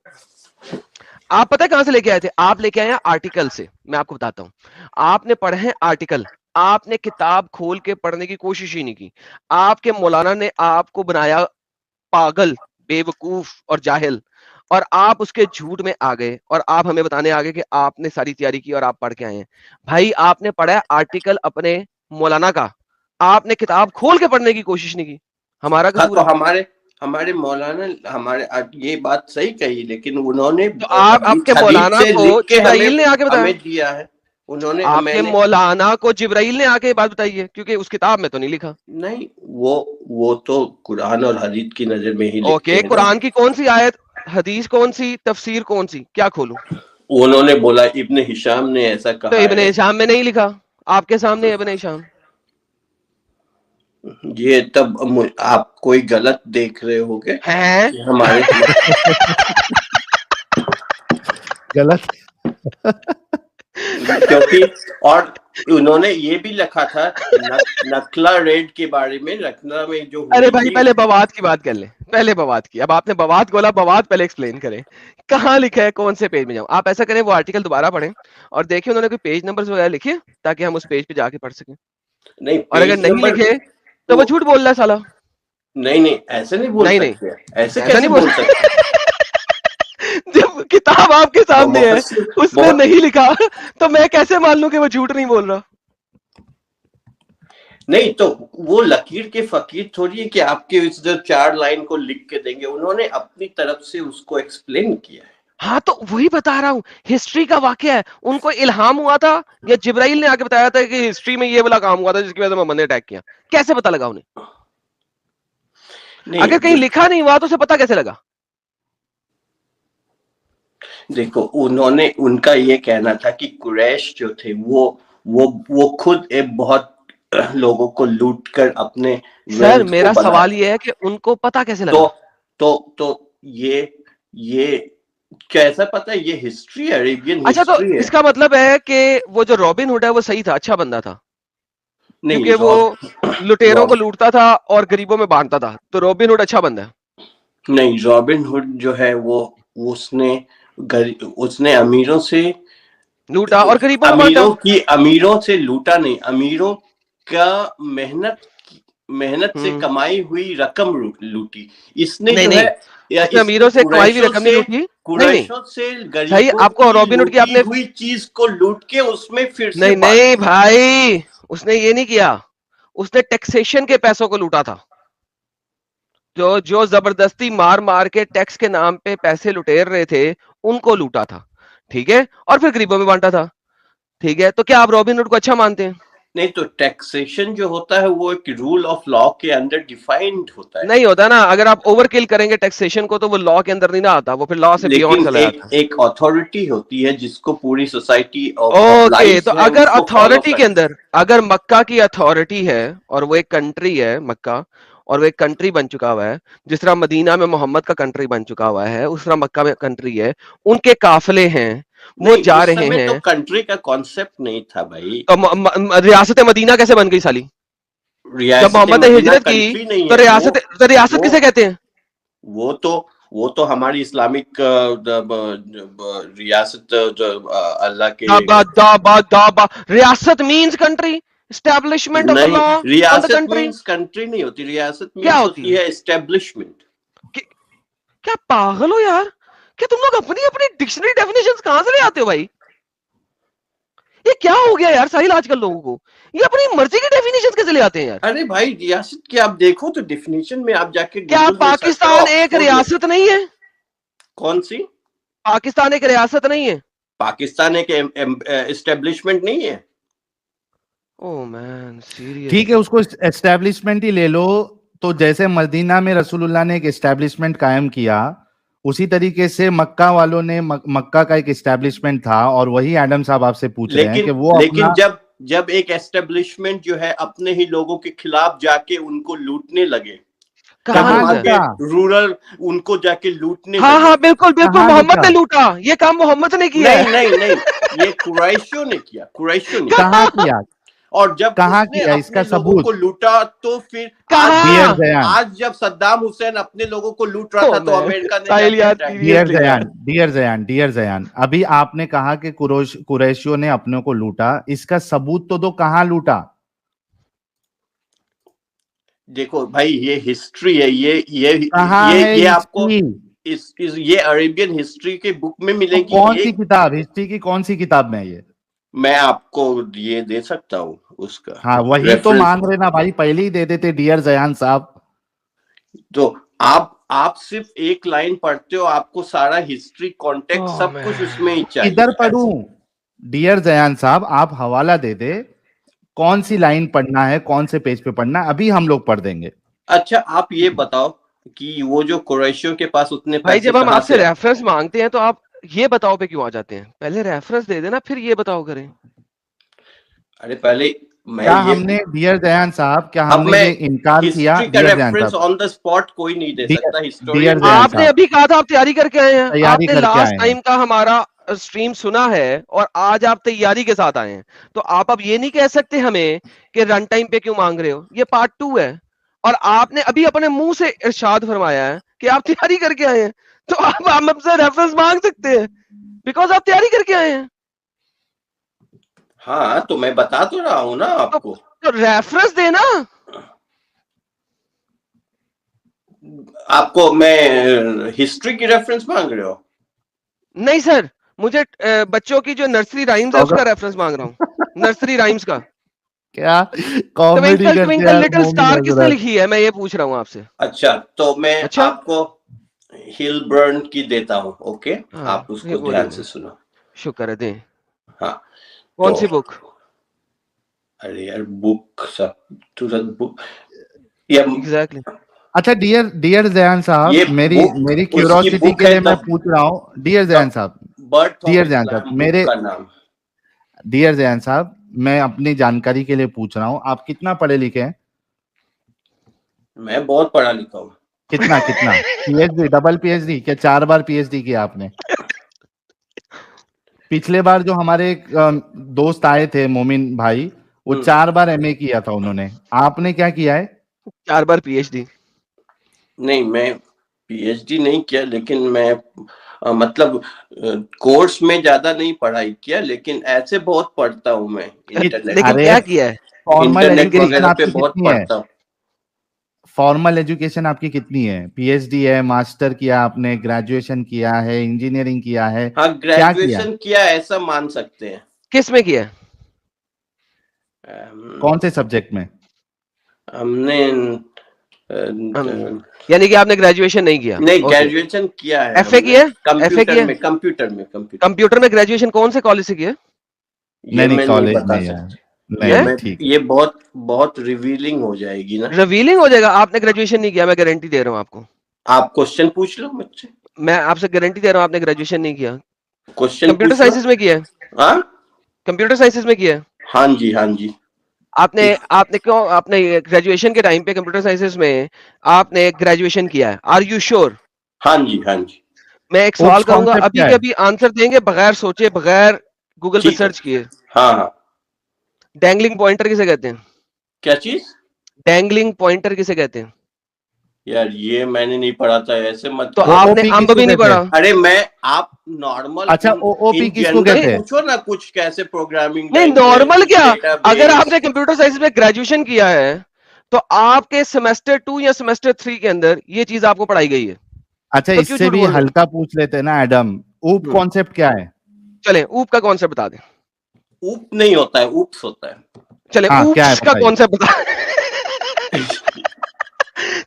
आप पता है कहां से लेके आए थे? आप लेके आए हैं आर्टिकल से। मैं आपको बताता हूं, आपने पढ़े हैं आर्टिकल, आपने किताब खोल के पढ़ने की कोशिश ही नहीं की। आपके मौलाना ने आपको बनाया पागल, बेवकूफ और जाहिल, और आप उसके झूठ में आ गए और आप हमें बताने आ गए कि आपने सारी तैयारी की और आप पढ़ के आए हैं। भाई आपने पढ़ा है आर्टिकल अपने मौलाना का, आपने किताब खोल के पढ़ने की कोशिश नहीं की। हमारा कसूर तो है? हमारे मौलाना ये बात सही कही, लेकिन उन्होंने तो आप आपके मौलाना को जिब्राइल ने आके बताया, दिया है। उन्होंने आपके मौलाना को जिब्राइल ने आके बात बताई है, क्योंकि उस किताब में तो नहीं लिखा। नहीं, वो तो कुरान और हदीस की नजर में ही लिखते ओके, हैं। कुरान की कौन सी आयत, हदीस कौन सी, तफसीर कौन सी, क्या खोलूं? उन्होंने बोला इब्ने हिशाम ने ऐसा कहा। तो इब्ने हिशाम में नहीं लिखा, आपके सामने इब्ने हिशाम। ये तब आप कोई गलत देख रहे होगे हैं? हमारे गलत क्योंकि और उन्होंने ये भी लिखा था नखला रेड के बारे में, नखला में जो अरे भाई पहले बवात की बात कर ले, पहले बवात की। अब आपने बवात बोला, बवात पहले एक्सप्लेन करें, कहाँ लिखा है, कौन से पेज में जाऊं? आप ऐसा करें, वो आर्टिकल दोबारा पढ़ें और देखिए उन्होंने कोई पेज नंबर वगैरह लिखे, ताकि हम उस पेज पे जाके पढ़ सकें। नहीं, और अगर नहीं लिखे तो वो झूठ बोल रहा है साला। नहीं ऐसे नहीं बोल नहीं, सकते, ऐसे कैसे बोल सकते? जब किताब आपके सामने है उसमें नहीं लिखा, तो मैं कैसे मान लूं कि वो झूठ नहीं बोल रहा? नहीं तो वो लकीर के फकीर थोड़ी है कि आपके इस 4 लाइन को लिख के देंगे। उन्होंने अपनी तरफ से उसको एक्सप्लेन किया है। हाँ तो वही बता रहा हूँ, हिस्ट्री का वाकया है। उनको इल्हाम हुआ था या जिब्राइल ने आके बताया था कि हिस्ट्री में ये वाला काम हुआ था जिसकी वजह से मोहम्मद ने अटैक किया? कैसे पता लगा उन्हें? अगर कहीं लिखा नहीं हुआ तो उसे पता कैसे लगा? देखो, उनका ये कहना था कि कुरैश जो थे वो खुद एक बहुत लोगों को लूट कर अपने सर मेरा सवाल ये है कि उनको पता कैसे लगा? तो ये कैसा पता है? ये हिस्ट्री है, अरेबियन अच्छा, हिस्ट्री तो है। इसका मतलब है कि वो जो रॉबिन हुड है वो सही था, अच्छा बंदा था, क्योंकि वो लुटेरों को लूटता था और गरीबों में बांटता था, तो रॉबिन हुड अच्छा बंदा है? नहीं, रॉबिन हुड जो है वो उसने अमीरों से लूटा और गरीबों में बांटा। अमीरों से लूटा नहीं, अमीरों का मेहनत से कमाई हुई रकम लूटी इसने। नहीं, जो नहीं, है अमीरों से कमाई हुई रकम नहीं लूटी। कुरैशों से भाई आपको रॉबिन हुड की आपने हुई चीज को लूट के उसमें फिर से नहीं भाई, उसने ये नहीं किया, उसने टैक्सेशन के पैसों को लूटा था। जो जबरदस्ती मार मार के टैक्स के नाम पे पैसे लुटेर रहे थे उनको लूटा था, ठीक है, और फिर गरीबों में बांटा था, ठीक है। तो क्या आप रॉबिन हुड को अच्छा मानते हैं? नहीं, तो टैक्सेशन जो होता है वो एक रूल ऑफ लॉ के अंदर डिफाइंड होता है। नहीं होता ना, अगर आप ओवरकिल करेंगे टैक्सेशन को तो वो लॉ के अंदर नहीं ना आता, वो फिर लॉ से बियॉन्ड चला जाता है। एक अथॉरिटी होती है जिसको पूरी सोसाइटी ओके, तो अगर अथॉरिटी के अंदर, अगर मक्का की अथॉरिटी है और वो एक कंट्री है मक्का, और वो एक कंट्री बन चुका हुआ है, जिस तरह मदीना में मोहम्मद का कंट्री बन चुका हुआ है, उस तरह मक्का में कंट्री है, उनके काफिले हैं, वो जा रहे हैं। तो कंट्री का कॉन्सेप्ट नहीं था भाई। तो रियासत मदीना कैसे बन गई साली? जब मोहम्मद ने हिजरत की तो रियासत किसे कहते हैं? वो तो हमारी इस्लामिक रियासत अल्लाह के रियासत means country, establishment of the law on the country. Country नहीं होती रियासत, क्या होती है? एस्टैब्लिशमेंट। क्या पागल हो यार? क्या तुम लोग अपनी अपनी डिक्शनरी डेफिनेशंस कहां से ले आते हो भाई? ये क्या हो गया यार साहिल आजकल लोगों को, ये अपनी मर्जी की डेफिनेशन कैसे ले आते हैं यार। अरे भाई रियासत की आप देखो तो डेफिनेशन में आप जाके क्या Google में search पाकिस्तान करो, एक Oxford में। रियासत नहीं है? कौन सी? पाकिस्तान एक रियासत नहीं है? पाकिस्तान एक एस्टेब्लिशमेंट नहीं है? Oh man serious. ठीक है, उसको एस्टेब्लिशमेंट ही ले लो। तो जैसे मदीना में रसूलुल्लाह ने एक एस्टेब्लिशमेंट कायम किया, उसी तरीके से मक्का वालों ने मक्का का एक एस्टेब्लिशमेंट था, और वही एडम साहब आपसे पूछ रहे हैं कि वो लेकिन अपना जब एक एस्टेब्लिशमेंट जो है अपने ही लोगों के खिलाफ जाके उनको लूटने लगे, कहाँ कहाँ लूटा? लूटा? रूरल उनको जाके लूटने हाँ लगे। हाँ बिल्कुल बिल्कुल, कहाँ मोहम्मद लूटा? ने लूटा, ये काम मोहम्मद ने किया है। नहीं नहीं नहीं, ये कुरैशियों ने किया, कुरैशियों ने। कहाँ किया? और जब कहाँ उसने किया? इसका अपने लोगों सबूत? को लूटा तो फिर कहाँ? डियर जयान, आज जब सद्दाम हुसैन अपने लोगों को लूट रहा Oh था तो man, अमेरिका ने साहिल जाके यार attack किया। डियर seriously जयान, यार। डियर जयान, डियर जयान, अभी आपने कहा कि कुरैशियों ने अपनों को लूटा, इसका सबूत तो दो, कहाँ लूटा? देखो भाई ये हिस्ट्री है, कहाँ है ये आपको हिस्ट्री? ये अरेबियन हिस्ट्री के बुक में तो मिलेगी। कौन ये सी किताब, हिस्ट्री की कौन सी किताब में है ये? मैं आपको ये दे सकता हूँ उसका हाँ वही तो reference। मांग रहे ना भाई, पहले ही दे देते डियर जयान साहब। तो आप सिर्फ एक लाइन पढ़ते हो, आपको सारा हिस्ट्री कॉन्टेक्स्ट सब man. कुछ उसमें ही चाहिए। किधर पढ़ूं? डियर जयान साहब आप हवाला दे दे, कौन सी लाइन पढ़ना है, कौन से पेज पे पढ़ना है, अभी हम लोग पढ़ देंगे। अच्छा आप ये बताओ कि वो जो कुरैशियों के पास उतने भाई पैसे जब हम कहाँ आपसे से आए? रेफरेंस मांगते हैं तो आप ये बताओ पे क्यों आ जाते हैं? पहले रेफरेंस दे देना फिर ये बताओ करें। अरे पहले मैं क्या ये हमने डियर जयान साहब, क्या अब हमने मैं ये इनकार किया? हिस्ट्री का डियर जयान रेफरेंस साहब, ऑन द स्पॉट कोई नहीं दे सकता। डियर हिस्टोरियन जयान आपने साहब अभी कहा था आप तैयारी करके आए हैं, तैयारी आपने करके लास्ट आए हैं। टाइम का हमारा स्ट्रीम सुना है और आज आप तैयारी के साथ आए हैं, तो आप अब ये नहीं कह सकते हमें कि रन टाइम पे क्यों मांग रहे हो। ये पार्ट 2 है और आपने अभी अपने मुंह से इरशाद फरमाया है कि आप तैयारी करके आए हैं, तो आप हमसे रेफरेंस मांग सकते हैं बिकॉज आप तैयारी करके आए हैं। हाँ तो मैं बता तो रहा हूँ ना आपको। तो रेफरेंस देना। आपको मैं हिस्ट्री की रेफरेंस मांग रहे हो? नहीं सर, मुझे बच्चों की जो नर्सरी राइम्स है उसका रेफरेंस मांग रहा हूँ, नर्सरी राइम्स का। क्या कॉमेडी ट्विंकल करते ट्विंकल हैं लिटिल स्टार मोमिन किसने हजरत। लिखी है, मैं ये पूछ रहा हूँ आपसे। अच्छा तो मैं अच्छा? आपको हिलबर्न की देता हूँ। ओके हाँ, आप ये उसको बोलिए। ध्यान से सुनो। शुक्र है, दें। हाँ कौन तो सी बुक? अरे यार बुक सब तुरंत बुक या एग्जैक्टली। अच्छा डियर जयान ये साहब, मेरी बुक उसकी क्यूरियोसिटी बुक के है लिए मैं द पूछ रहा हूँ। डियर जयान साहब, बर्थ ऑफ डियर जयान साहब, इस्लाम मेरे बुक का नाम। डियर जयान साहब, मैं अपनी जानकारी के लिए पूछ रहा हूँ, आप कितना पढ़े लिखे हैं? मैं बहुत पढ़ा लिखा हूँ। कितना कितना? पीएचडी, डबल पीएचडी, क्या 4 बार पीएचडी किया आपने? पिछले बार जो हमारे एक दोस्त आए थे मोमिन भाई, वो 4 बार एमए किया था उन्होंने, आपने क्या किया है? 4 बार पीएचडी। नहीं मैं पीएचडी नहीं किया, लेकिन मैं मतलब कोर्स में ज्यादा नहीं पढ़ाई किया, लेकिन ऐसे बहुत पढ़ता हूँ मैं इंटरनेट लेकिन अरे क्या किया है? फॉर्मल इंटरनेट एजुकेशन वगैरह पे आपकी बहुत कितनी है? पढ़ता हूँ। फॉर्मल एजुकेशन आपकी कितनी है? पीएचडी है, मास्टर किया आपने, ग्रेजुएशन किया है, इंजीनियरिंग किया है, हाँ क्या किया? ग्रेजुएशन किया ऐसा मान सकते हैं। किस में किया? कौन से सब्जेक्ट में? हमने यानी कि आपने ग्रेजुएशन नहीं किया? नहीं ग्रेजुएशन किया है। एफए किया? कंप्यूटर में कंप्यूटर में ग्रेजुएशन कौन से कॉलेज से किया? ये मैं कॉलेज नहीं बता नहीं सकता। नहीं, ठीक है। ये बहुत रिवीलिंग हो जाएगी ना। रिवीलिंग हो जाएगा। आपने ग्रेजुएशन नहीं किया, मैं गारंटी दे रहा हूँ आपको। आप क्वेश्चन पूछ लो मुझसे। मैं आपसे गारंटी दे रहा हूँ आपने ग्रेजुएशन नहीं किया। क्वेश्चन कंप्यूटर साइंसेज में किया है? हाँ कंप्यूटर साइंसेज में किया है? हाँ जी हाँ जी। आपने क्यों आपने ग्रेजुएशन के टाइम पे कंप्यूटर साइंसेज में आपने ग्रेजुएशन किया है? Are you sure? हाँ जी हाँ जी। मैं एक सवाल OOPS करूंगा, concept अभी क्या के है? अभी आंसर देंगे बगैर सोचे, बगैर गूगल पे ठीक है। सर्च किए। हाँ हाँ। डैंगलिंग पॉइंटर किसे कहते हैं? क्या चीज? डैंगलिंग पॉइंटर किसे कहते हैं? यार ये मैंने नहीं पढ़ा था, ऐसे मत तो करो। आपने OOP अंब किसको भी नहीं कहते पढ़ा? हैं? अरे मैं आप नॉर्मल अच्छा OOP किसको कहते हैं? पूछो ना कुछ, कैसे प्रोग्रामिंग नहीं नॉर्मल क्या, अगर आपने कंप्यूटर साइंस में ग्रेजुएशन किया है तो आपके सेमेस्टर 2 या सेमेस्टर 3 के अंदर ये चीज आपको पढ़ाई गई है। अच्छा तो क्यों इससे झूठ भी बोल रहे हैं? हल्का पूछ लेते हैं ना एडम, ऊप कॉन्सेप्ट क्या है? चलें ऊप का कॉन्सेप्ट बता दें। ऊप नहीं होता है, ऊप्स होता है। चले हाँ, क्या है ऊप्स का बताइए। कॉन्सेप्ट बता।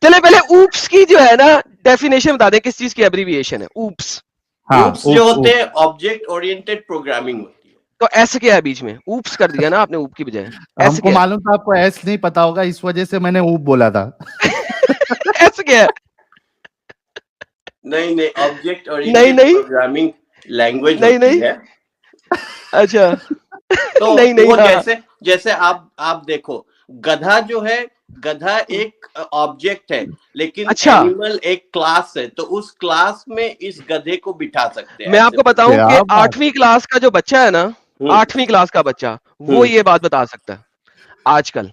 चले पहले ऊप्स की जो है ना डेफिनेशन बता दें, किस चीज की एब्रीविएशन है ऊप्स। हाँ, ऊप्स जो होते हैं ऑब्जेक्ट ओरिएंटेड प्रोग्रामिंग होती है। तो एस क्या है बीच में? ऊप्स कर दिया ना आपने ऊप की बजाय, एस हमको क्या मालूम था आपको एस नहीं पता होगा, इस वजह से मैंने ऊप बोला था। है? एस क्या है? नहीं नहीं, ऑब्जेक्ट नहीं ओरिएंटेड नहीं प्रोग्रामिंग लैंग्वेज नहीं होती नहीं है। अच्छा तो नहीं नहीं वो हाँ जैसे जैसे आप देखो, गधा जो है, गधा एक ऑब्जेक्ट है, लेकिन अच्छा। एनिमल एक क्लास है, तो उस क्लास में इस गधे को बिठा सकते हैं। मैं आपको बताऊं क्या कि बात 8वीं क्लास का जो बच्चा है ना, 8वीं क्लास का बच्चा वो ये बात बता सकता है। आजकल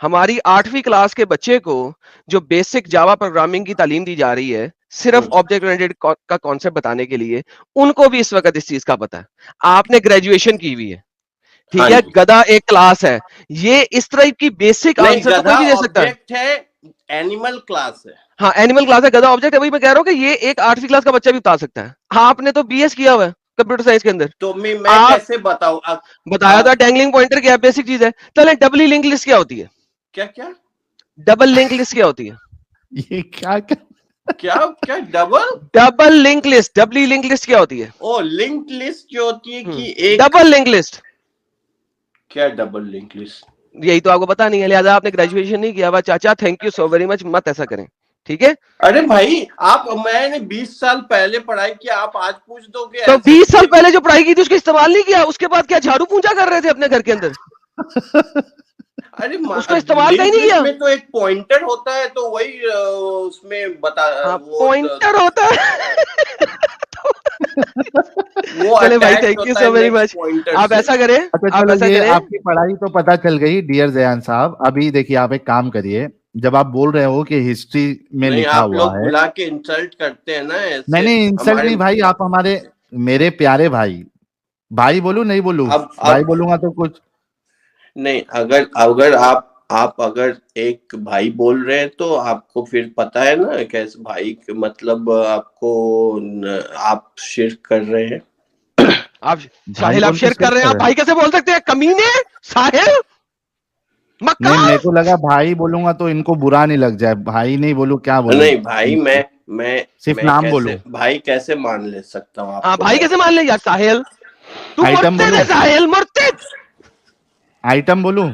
हमारी 8वीं क्लास के बच्चे को जो बेसिक जावा प्रोग्रामिंग की तालीम दी जा रही है सिर्फ ऑब्जेक्ट ओरिएंटेड का कॉन्सेप्ट बताने के लिए, उनको भी इस वक्त इस चीज का पता है। आपने ग्रेजुएशन की हुई है, ठीक हाँ है, जी। गधा एक क्लास है, ये इस तरह की बेसिक नहीं, आंसर तो गधा कोई भी दे सकता है। ऑब्जेक्ट है, एनिमल क्लास है। हाँ एनिमल क्लास है, गधा ऑब्जेक्ट है। वही मैं कह रहा हूँ कि ये एक 8वीं क्लास का बच्चा भी बता सकता है। हाँ आपने तो बीएस किया हुआ है कंप्यूटर साइंस के अंदर, तो मैं आप कैसे बताऊं? बताया था डैंगलिंग पॉइंटर क्या बेसिक चीज है। चले डबल लिंक लिस्ट क्या होती है? क्या क्या डबल लिंक लिस्ट क्या होती है? ये क्या क्या क्या double double link list, doubly link list क्या होती है? ओ लिंक्ड लिस्ट जो होती है कि एक डबल लिंक लिस्ट। क्या डबल लिंक लिस्ट? यही तो आपको पता नहीं है, लिहाजा आपने ग्रेजुएशन नहीं किया हुआ। चाचा thank you so very much, मत ऐसा करें, ठीक है? अरे भाई, मैंने 20 साल पहले पढ़ाई किया, आप आज पूछ दोगे तो ऐसे 20 साल कि- पहले जो पढ़ाई की थी उसका इस्तेमाल नहीं किया, उसके बाद क्या झाड़ू पूंजा कर रहे थे अपने घर के अंदर? अरे उसको इस्तेमाल कहीं लिंक नहीं लिस्ट किया। में तो एक पॉइंटर होता है, तो वही उसमें बता हाँ वो पॉइंटर होता है। वो चले भाई अटैच थैंक यू होता सो है वेरी नेक्स्ट मच। पॉइंटर आप से। ऐसा करें, अच्छा आप चलो, ऐसा ये करें। आपकी पढ़ाई तो पता चल गई डियर जयान साहब। अभी देखिए आप एक काम करिए, जब आप बोल रहे हो कि हिस्ट्री में नहीं, लिखा आप हुआ लोग है, बुला के इंसल्ट करते हैं ना ऐसे मैंने इंसल्ट हमारे। नहीं भाई, आप हमारे मेरे प्यारे भाई, भाई बोलूं नहीं बोलूं? भाई अब बोलूंगा तो कुछ नहीं, अगर अगर आप अगर एक भाई बोल रहे हैं तो आपको फिर पता है ना कैसे भाई मतलब आपको आप शिर्क कर रहे हैं। आप भाई साहिल आप बोल के शेयर कर शेयर रहे हैं, कर आप रहे भाई कैसे बोल सकते हैं? कमीने, साहिल, नहीं, मेरे मक्कार। को लगा भाई बोलूंगा तो इनको बुरा नहीं लग जाए, भाई नहीं बोलूं, क्या बोलूं? नहीं भाई, सिर्फ मैं नाम बोलूं? कैसे भाई कैसे मान ले सकता हूँ हाँ आपको भाई भाई? कैसे मान ले यार? साहिल तू आइटम मुर्तिद बोलूं? है, साहिल मुर्तिद। आइटम बोलूं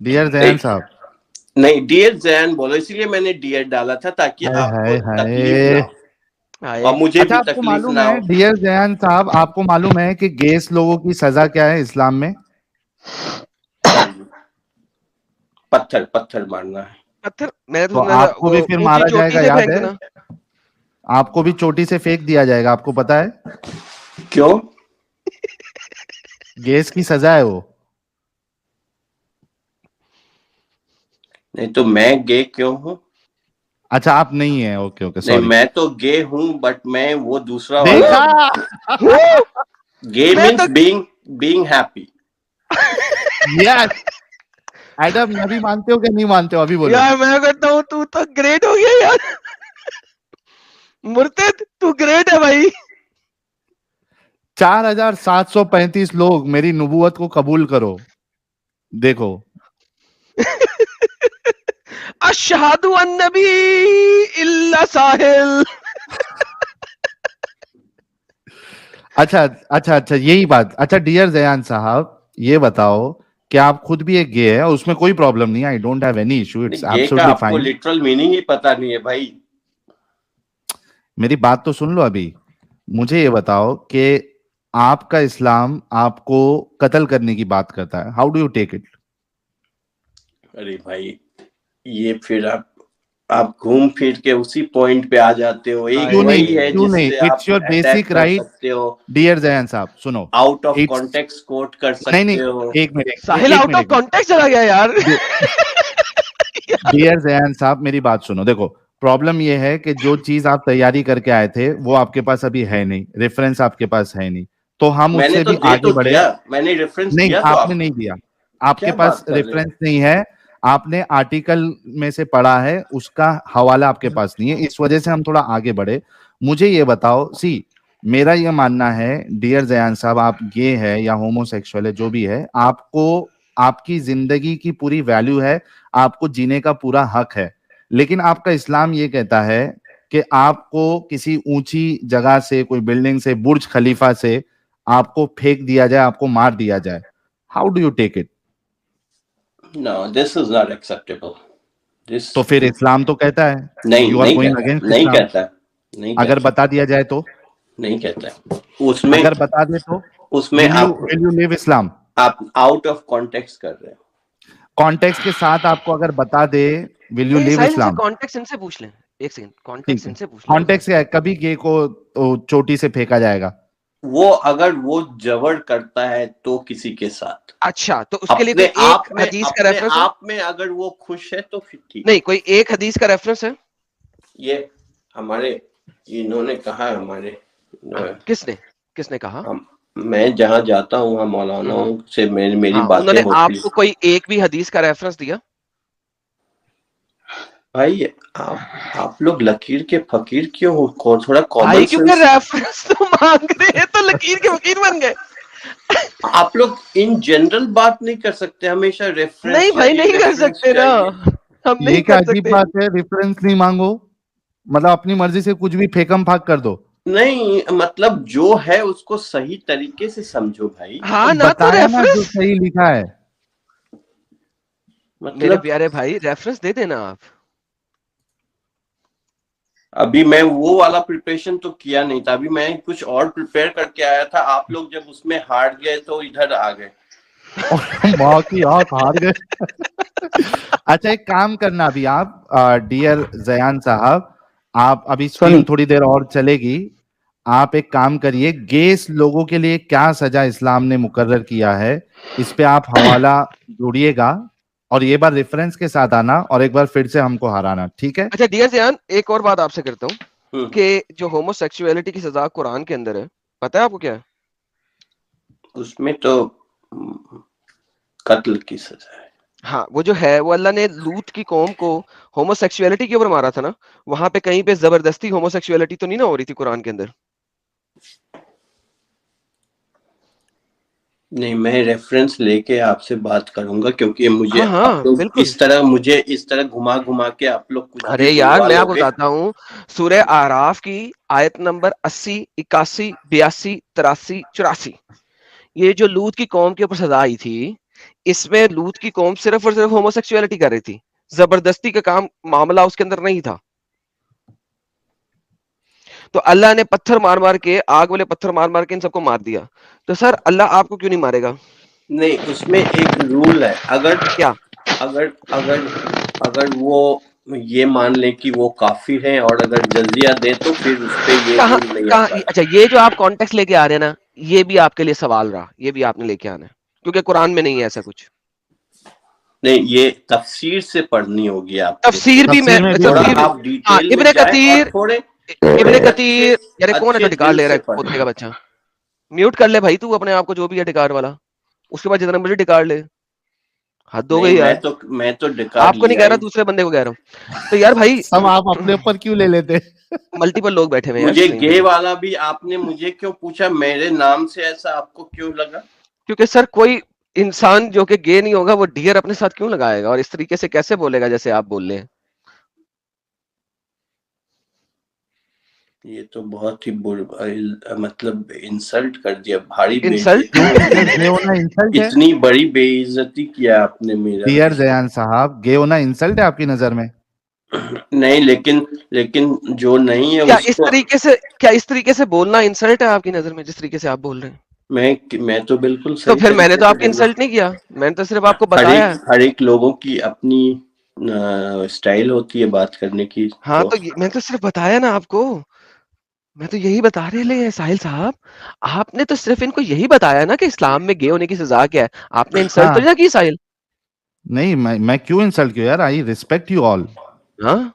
डियर जयान साहब? नहीं, डियर जैन बोलो, इसलिए मैंने डियर डाला था ताकि हाय आपको हाय तकलीफ ना हाय। हो और मुझे अच्छा भी आपको तकलीफ मालूम ना है हो। डियर जयान साहब, आपको मालूम है कि गेस लोगों की सजा क्या है इस्लाम में? हाँ जी, पत्थर पत्थर मारना है। पत्थर? मैंने तो तो सुना था आपको भी फिर ऊंची मारा चोटी जाएगा, से याद है? फेंकना। आपको भी चोटी से फेंक दिया जाएगा, आपको पता है? क्यों? गैस की सजा है वो। नहीं तो मैं गे क्यों हूँ? अच्छा आप नहीं है, ओके ओके नहीं, सॉरी। मैं तो गे हूँ, बट मैं वो दूसरा वाला देखा? गे मैं मीन्स तो बीइंग हैप्पी। यस। एडम नबी मानते हो कि नहीं मानते हो, अभी बोलो। यार मैं कहता हूँ तू तो ग्रेट हो गया यार। मुर्तिद तू ग्रेट है भाई। 4735 लोग मेरी नबूवत को कबूल करो, देखो। अशहदु अन्नबी इल्ला साहिल। अच्छा अच्छा अच्छा, यही बात। अच्छा डियर जयान साहब, ये बताओ कि आप खुद भी एक गे है और उसमें कोई प्रॉब्लम नहीं है, I don't have any issue, it's gay का एब्सोल्युटली आपको फाइन। लिटरल मीनिंग ही पता नहीं है भाई। मेरी बात तो सुन लो अभी। मुझे ये बताओ कि आपका इस्लाम आपको कत्ल करने की बात करता है, how do you take it? अरे भाई, ये फिर आप घूम फिर के उसी पॉइंट पे आ जाते हो। एक क्यों नहीं, वही है क्यों नहीं? जिससे आप इट्स योर अटैक बेसिक कर राइट सकते हो, डियर जयान साहब, सुनो। Out of its context quote कर नहीं सकते हो। नहीं, एक मिनट, साहिल एक आउट ऑफ मिनट। कॉन्टेक्स्ट चला गया यार। डियर जयान साहब मेरी बात सुनो, देखो प्रॉब्लम ये है कि जो चीज आप तैयारी करके आए थे वो आपके पास अभी है नहीं, रेफरेंस आपके पास है नहीं, तो हम मैंने उससे तो भी दे आगे तो बढ़े। दिया, मैंने रेफरेंस नहीं दिया तो आपने आपको। नहीं दिया, आपके क्या पास बात कर रहे रेफरेंस हो? नहीं है, आपने आर्टिकल में से पढ़ा है, उसका हवाला आपके पास नहीं है, इस वजह से हम थोड़ा आगे बढ़े। मुझे ये बताओ, सी मेरा ये मानना है डियर जयान साहब, आप गे है या होमोसेक्सुअल है, जो भी है, आपको आपकी जिंदगी की पूरी वैल्यू है, आपको जीने का पूरा हक है। लेकिन आपका इस्लाम ये कहता है कि आपको किसी ऊंची जगह से, कोई बिल्डिंग से, बुर्ज खलीफा से आपको फेंक दिया जाए, आपको मार दिया जाए। How do you take it? No, this is not acceptable. This तो फिर इस्लाम तो कहता है नहीं यू आर नहीं गोइंग कहता, अगेंस्ट नहीं इस्लाम। कहता, नहीं अगर कहता, बता दिया जाए तो, नहीं कहता। उसमें अगर बता दे तो उसमें विल यू लिव इस्लाम? आप आउट ऑफ कॉन्टेक्स्ट कर रहे हो। कॉन्टेक्स्ट के साथ आपको अगर बता दे विल यू लिव साहिल इनसे इस्लाम? कॉन्टेक्स्ट इनसे पूछ लें, एक सेकंड, ठीक कॉन्टेक्स्ट है, इनसे पूछ लें। कॉन्टेक्स्ट क्या है? कभी गे को तो चोटी से फेंका जाएगा? वो अगर वो जबर करता है तो किसी के साथ, अच्छा, तो उसके लिए अपने कोई आप एक में, हदीस का अपने रेफरेंस है? आप में अगर वो खुश है तो फिर ठीक। नहीं, कोई एक हदीस का रेफरेंस है? ये हमारे इन्होंने कहा, हमारे किसने किसने कहा? मैं जहाँ जाता हूँ वहाँ मौलानाओं से मेरी हाँ, बातें उन्होंने होती। आपको कोई एक भी हदीस का रेफरेंस दिया? भाई आप लोग लकीर के फकीर क्यों हो? थोड़ा कॉमन भाई क्योंकि सेंस। रेफरेंस तो मांग रहे हैं तो लकीर के फकीर बन गए। आप लोग इन जनरल बात नहीं कर सकते, हमेशा रेफरेंस। नहीं भाई, नहीं कर सकते ना, हम ये नहीं क्या कर अजीब सकते। बात है? रेफरेंस नहीं मांगो, मतलब अपनी मर्जी से कुछ भी फेकम फाक कर दो? नहीं, मतलब जो है उसको सही तरीके से समझो भाई। हाँ ना, तो बताया ना जो रेफरेंस, सही लिखा है। मेरे मतलब प्यारे भाई रेफरेंस दे देना आप। अभी मैं वो वाला प्रिपरेशन तो किया नहीं था, अभी मैं कुछ और प्रिपेयर करके आया था। आप लोग जब उसमें हार गए तो इधर आ गए। माँ की आंख हार गए। अच्छा, एक काम करना, अभी आप डियर जयान साहब, आप अभी स्ट्रीम थोड़ी देर और चलेगी, आप एक काम करिए, गेस लोगों के लिए क्या सजा इस्लाम ने मुकर्रर किया है, इस पे आप हवाला जोड़िएगा और ये बार रेफरेंस के साथ आना और एक बार फिर से हमको हराना, ठीक है? अच्छा डियर जयान, एक और बात आपसे करता हूँ कि जो होमोसेक्सुअलिटी की सजा कुरान के अंदर है, पता है आपको क्या है? उसमें तो कत्ल की सजा है। हाँ, वो जो है, वो अल्लाह ने लूत की कौम को होमोसेक्सुअलिटी के ऊपर मारा था ना, वहां पे कहीं पे जबरदस्ती होमोसेक्सुअलिटी तो नहीं ना हो रही थी कुरान के अंदर? नहीं, मैं रेफरेंस लेके आपसे बात करूंगा, क्योंकि मुझे हाँ आप हाँ लोग बिल्कुल। मुझे इस तरह घुमा घुमा के आप लोग कुछ अरे भी यार, बुलवा मैं आपको लोगे। बताता हूँ, सूरह आराफ की आयत नंबर 80, 81, 82, 83, 84, ये जो लूत की कौम के ऊपर सजा आई थी, इसमें लूत की कौम सिर्फ और सिर्फ होमोसेक्सुअलिटी कर रही थी, जबरदस्ती का काम मामला उसके अंदर नहीं था। तो अल्लाह ने पत्थर मार मार के, आग वाले पत्थर मार मार के इन सबको मार दिया। तो सर अल्लाह आपको क्यों नहीं मारेगा? नहीं, उसमें एक रूल है, अगर क्या? अगर अगर अगर वो ये मान ले कि वो काफिर हैं और अगर जजिया दे तो फिर उस पे ये कहाँ रूल नहीं कहाँ? आता। अच्छा, ये जो आप कॉन्टेक्स्ट लेके आ रहे हैं ना, ये भी आपके लिए सवाल रहा, ये भी आपने लेके आना है, क्योंकि कुरान में नहीं है ऐसा कुछ। नहीं, ये तफसीर से पढ़नी होगी आपको। तफसीर भी मैं, तफसीर में भी थोड़ा तफसीर, होगी। आप हाँ, डिटेल में इब्ने जाए और कतीर, थोड़े इब्ने अच्छे कतीर, यार कौन है जो अच्छे ढिकार दिल ले रहा से है पढ़े। पोते का बच्चा? म्यूट कर ले भाई तू अपने आप को, जो भी है ढिकार वाला, उसके बाद जितना मर्जी ढिकार ले, हद हो नहीं, गई यार। मैं तो डिकार आपको नहीं लिया कह रहा, ही। दूसरे बंदे को कह रहा हूँ। तो यार भाई, सब आप अपने ऊपर क्यों ले लेते? मल्टीपल लोग बैठे हुए हैं यार मुझे स्क्रीन गे पे। वाला भी आपने मुझे क्यों पूछा? मेरे नाम से ऐसा आपको क्यों लगा? क्योंकि सर कोई इंसान जो कि गे नहीं होगा वो डियर अपने साथ क्यों लगाएगा और इस तरीके से कैसे बोलेगा जैसे आप बोल रहे हैं? ये तो बहुत ही मतलब इंसल्ट कर दिया, भारी इंसल्ट? बेइज्जती। गे होना इंसल्ट है? इतनी बड़ी बेइज्जती किया आपने मेरा। डियर जयान साहब, गे होना इंसल्ट है आपकी नजर में? नहीं, लेकिन जो नहीं है क्या उसको इस तरीके से बोलना इंसल्ट है आपकी नजर में, जिस तरीके से आप बोल रहे हैं? मैं तो बिल्कुल तो सही फिर मैंने तरीके तो से आपकी बोला। इंसल्ट नहीं किया, मैंने तो सिर्फ आपको बताया है। हर एक लोगों की अपनी स्टाइल होती है बात करने की। हाँ, तो तो मैंने तो सिर्फ बताया ना आपको, मैं तो यही बता रहे ले साहिल साहब, आपने तो सिर्फ इनको यही बताया ना कि इस्लाम में गे होने की सजा क्या है, आपने इंसल्ट तो हाँ, नहीं ना की साहिल। नहीं, मैं क्यों इंसल्ट किया यार? I respect you all. हाँ,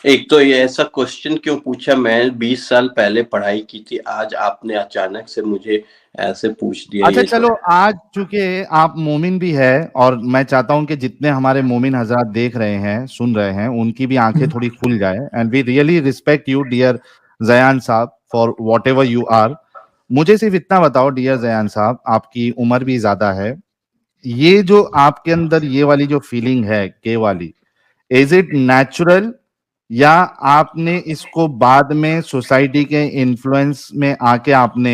एक तो ये ऐसा क्वेश्चन क्यों पूछा? मैं 20 साल पहले पढ़ाई की थी, आज आपने अचानक से मुझे ऐसे पूछ दिया। अच्छा ये चलो, आज चूंकि आप मोमिन भी है और मैं चाहता हूं कि जितने हमारे मोमिन हजरात देख रहे हैं, सुन रहे हैं, उनकी भी आंखें थोड़ी खुल जाए, and we really respect you dear Jayan Sahab for whatever you are. मुझे सिर्फ इतना बताओ डियर जयान साहब, आपकी उम्र भी ज्यादा है, ये जो आपके अंदर ये वाली जो फीलिंग है गे वाली, इज इट नेचुरल या आपने इसको बाद में सोसाइटी के इन्फ्लुएंस में आके आपने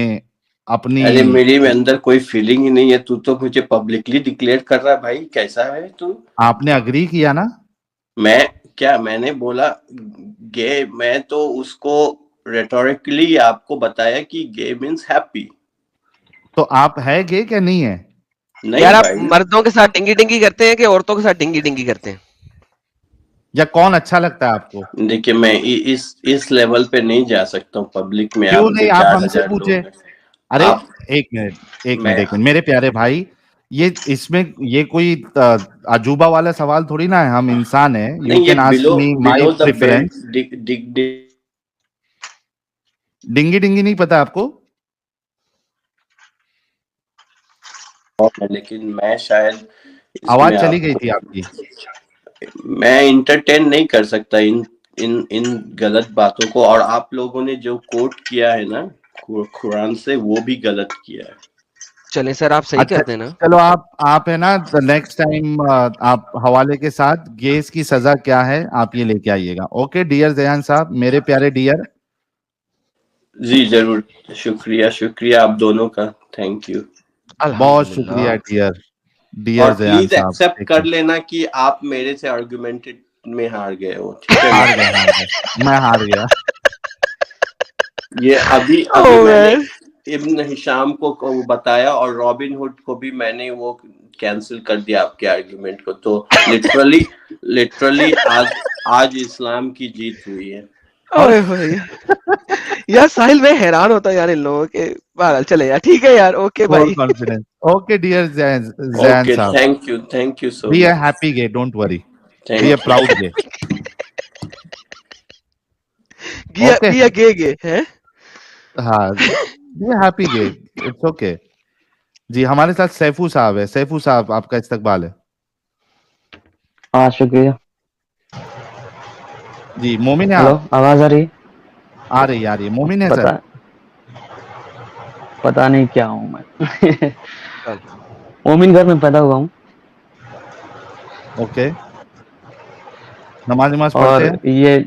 अपनी? अरे मेरे में अंदर कोई फीलिंग ही नहीं है, तू तो मुझे पब्लिकली डिक्लेयर कर रहा है भाई, कैसा है तू? आपने अग्री किया ना? मैंने बोला गे, मैं तो उसको रेटोरिकली आपको बताया कि गे मीन्स हैप्पी। तो आप है गे क्या नहीं है? नहीं यार आप भाई, मर्दों के साथ डिंगी डिंगी करते हैं कि औरतों के साथ डिंगी डिंगी करते हैं? या कौन अच्छा लगता है आपको? देखिए मैं इस लेवल पे नहीं जा सकता हूँ पब्लिक में। क्यों आप नहीं? पे आप 4000 हमसे लोग पूछे। हैं। अरे आप एक मिनट एक मैं मिनट एक मिनट मेरे प्यारे भाई, ये इसमें ये कोई अजूबा वाला सवाल थोड़ी ना है, हम इंसान है। यू नहीं, ये can ask me my below the preference. Belt डिंगी डिंगी नहीं पता आपको? लेकिन मैं शायद आवाज इसमें चली गई थी आपकी। मैं इंटरटेन नहीं कर सकता इन गलत बातों को। और आप लोगों ने जो कोट किया है ना कुरान से, वो भी गलत किया है। चले सर आप सही अच्छा कर देना। चलो, आप है ना, नेक्स्ट टाइम आप हवाले के साथ गेस की सजा क्या है आप ये लेके आइएगा। ओके डियर जयान साहब, मेरे प्यारे डियर। जी जरूर, शुक्रिया शुक्रिया आप दोनों का, थैंक यू। बहुत शुक्रिया अल्हम्दुलिल्लाह। डियर और जयान प्लीज साहब। एक्सेप्ट ठीक कर है, लेना कि आप मेरे से आर्गुमेंटेड में हार गए हो, ठीक है हार ना? गए हार गए, मैं हार गया। ये अभी Oh मैंने man. इब्न हिशाम को बताया, और रॉबिन हुड को भी मैंने वो कैंसिल कर दिया आपके आर्गुमेंट को। तो लिटरली आज इस्लाम की जीत हुई है। ओए होए यार साहिल मैं हैरान होता यार इन लोगों के। बहरहाल चले यार, ठीक है यार, ओके फुल भाई। Confidence. Okay dear Jain okay, Sahab, thank you so be a much, happy gay, don't worry, be a thank you. Proud gay. गिया ओके, गिया गे हैं। हाँ, be a happy gay, it's okay. जी हमारे साथ सैफू साहब है। सैफू साहब, आपका इस्तकबाल है। हाँ शुक्रिया। जी मोमिन है हेलो, आप? आवाज आ रही है? आ रही है मोमिन है पता सर? पता नहीं क्या हूँ मैं। चल। मोमिन घर में पैदा हुआ हूँ ओके, नमाज पढ़ते और हैं? ये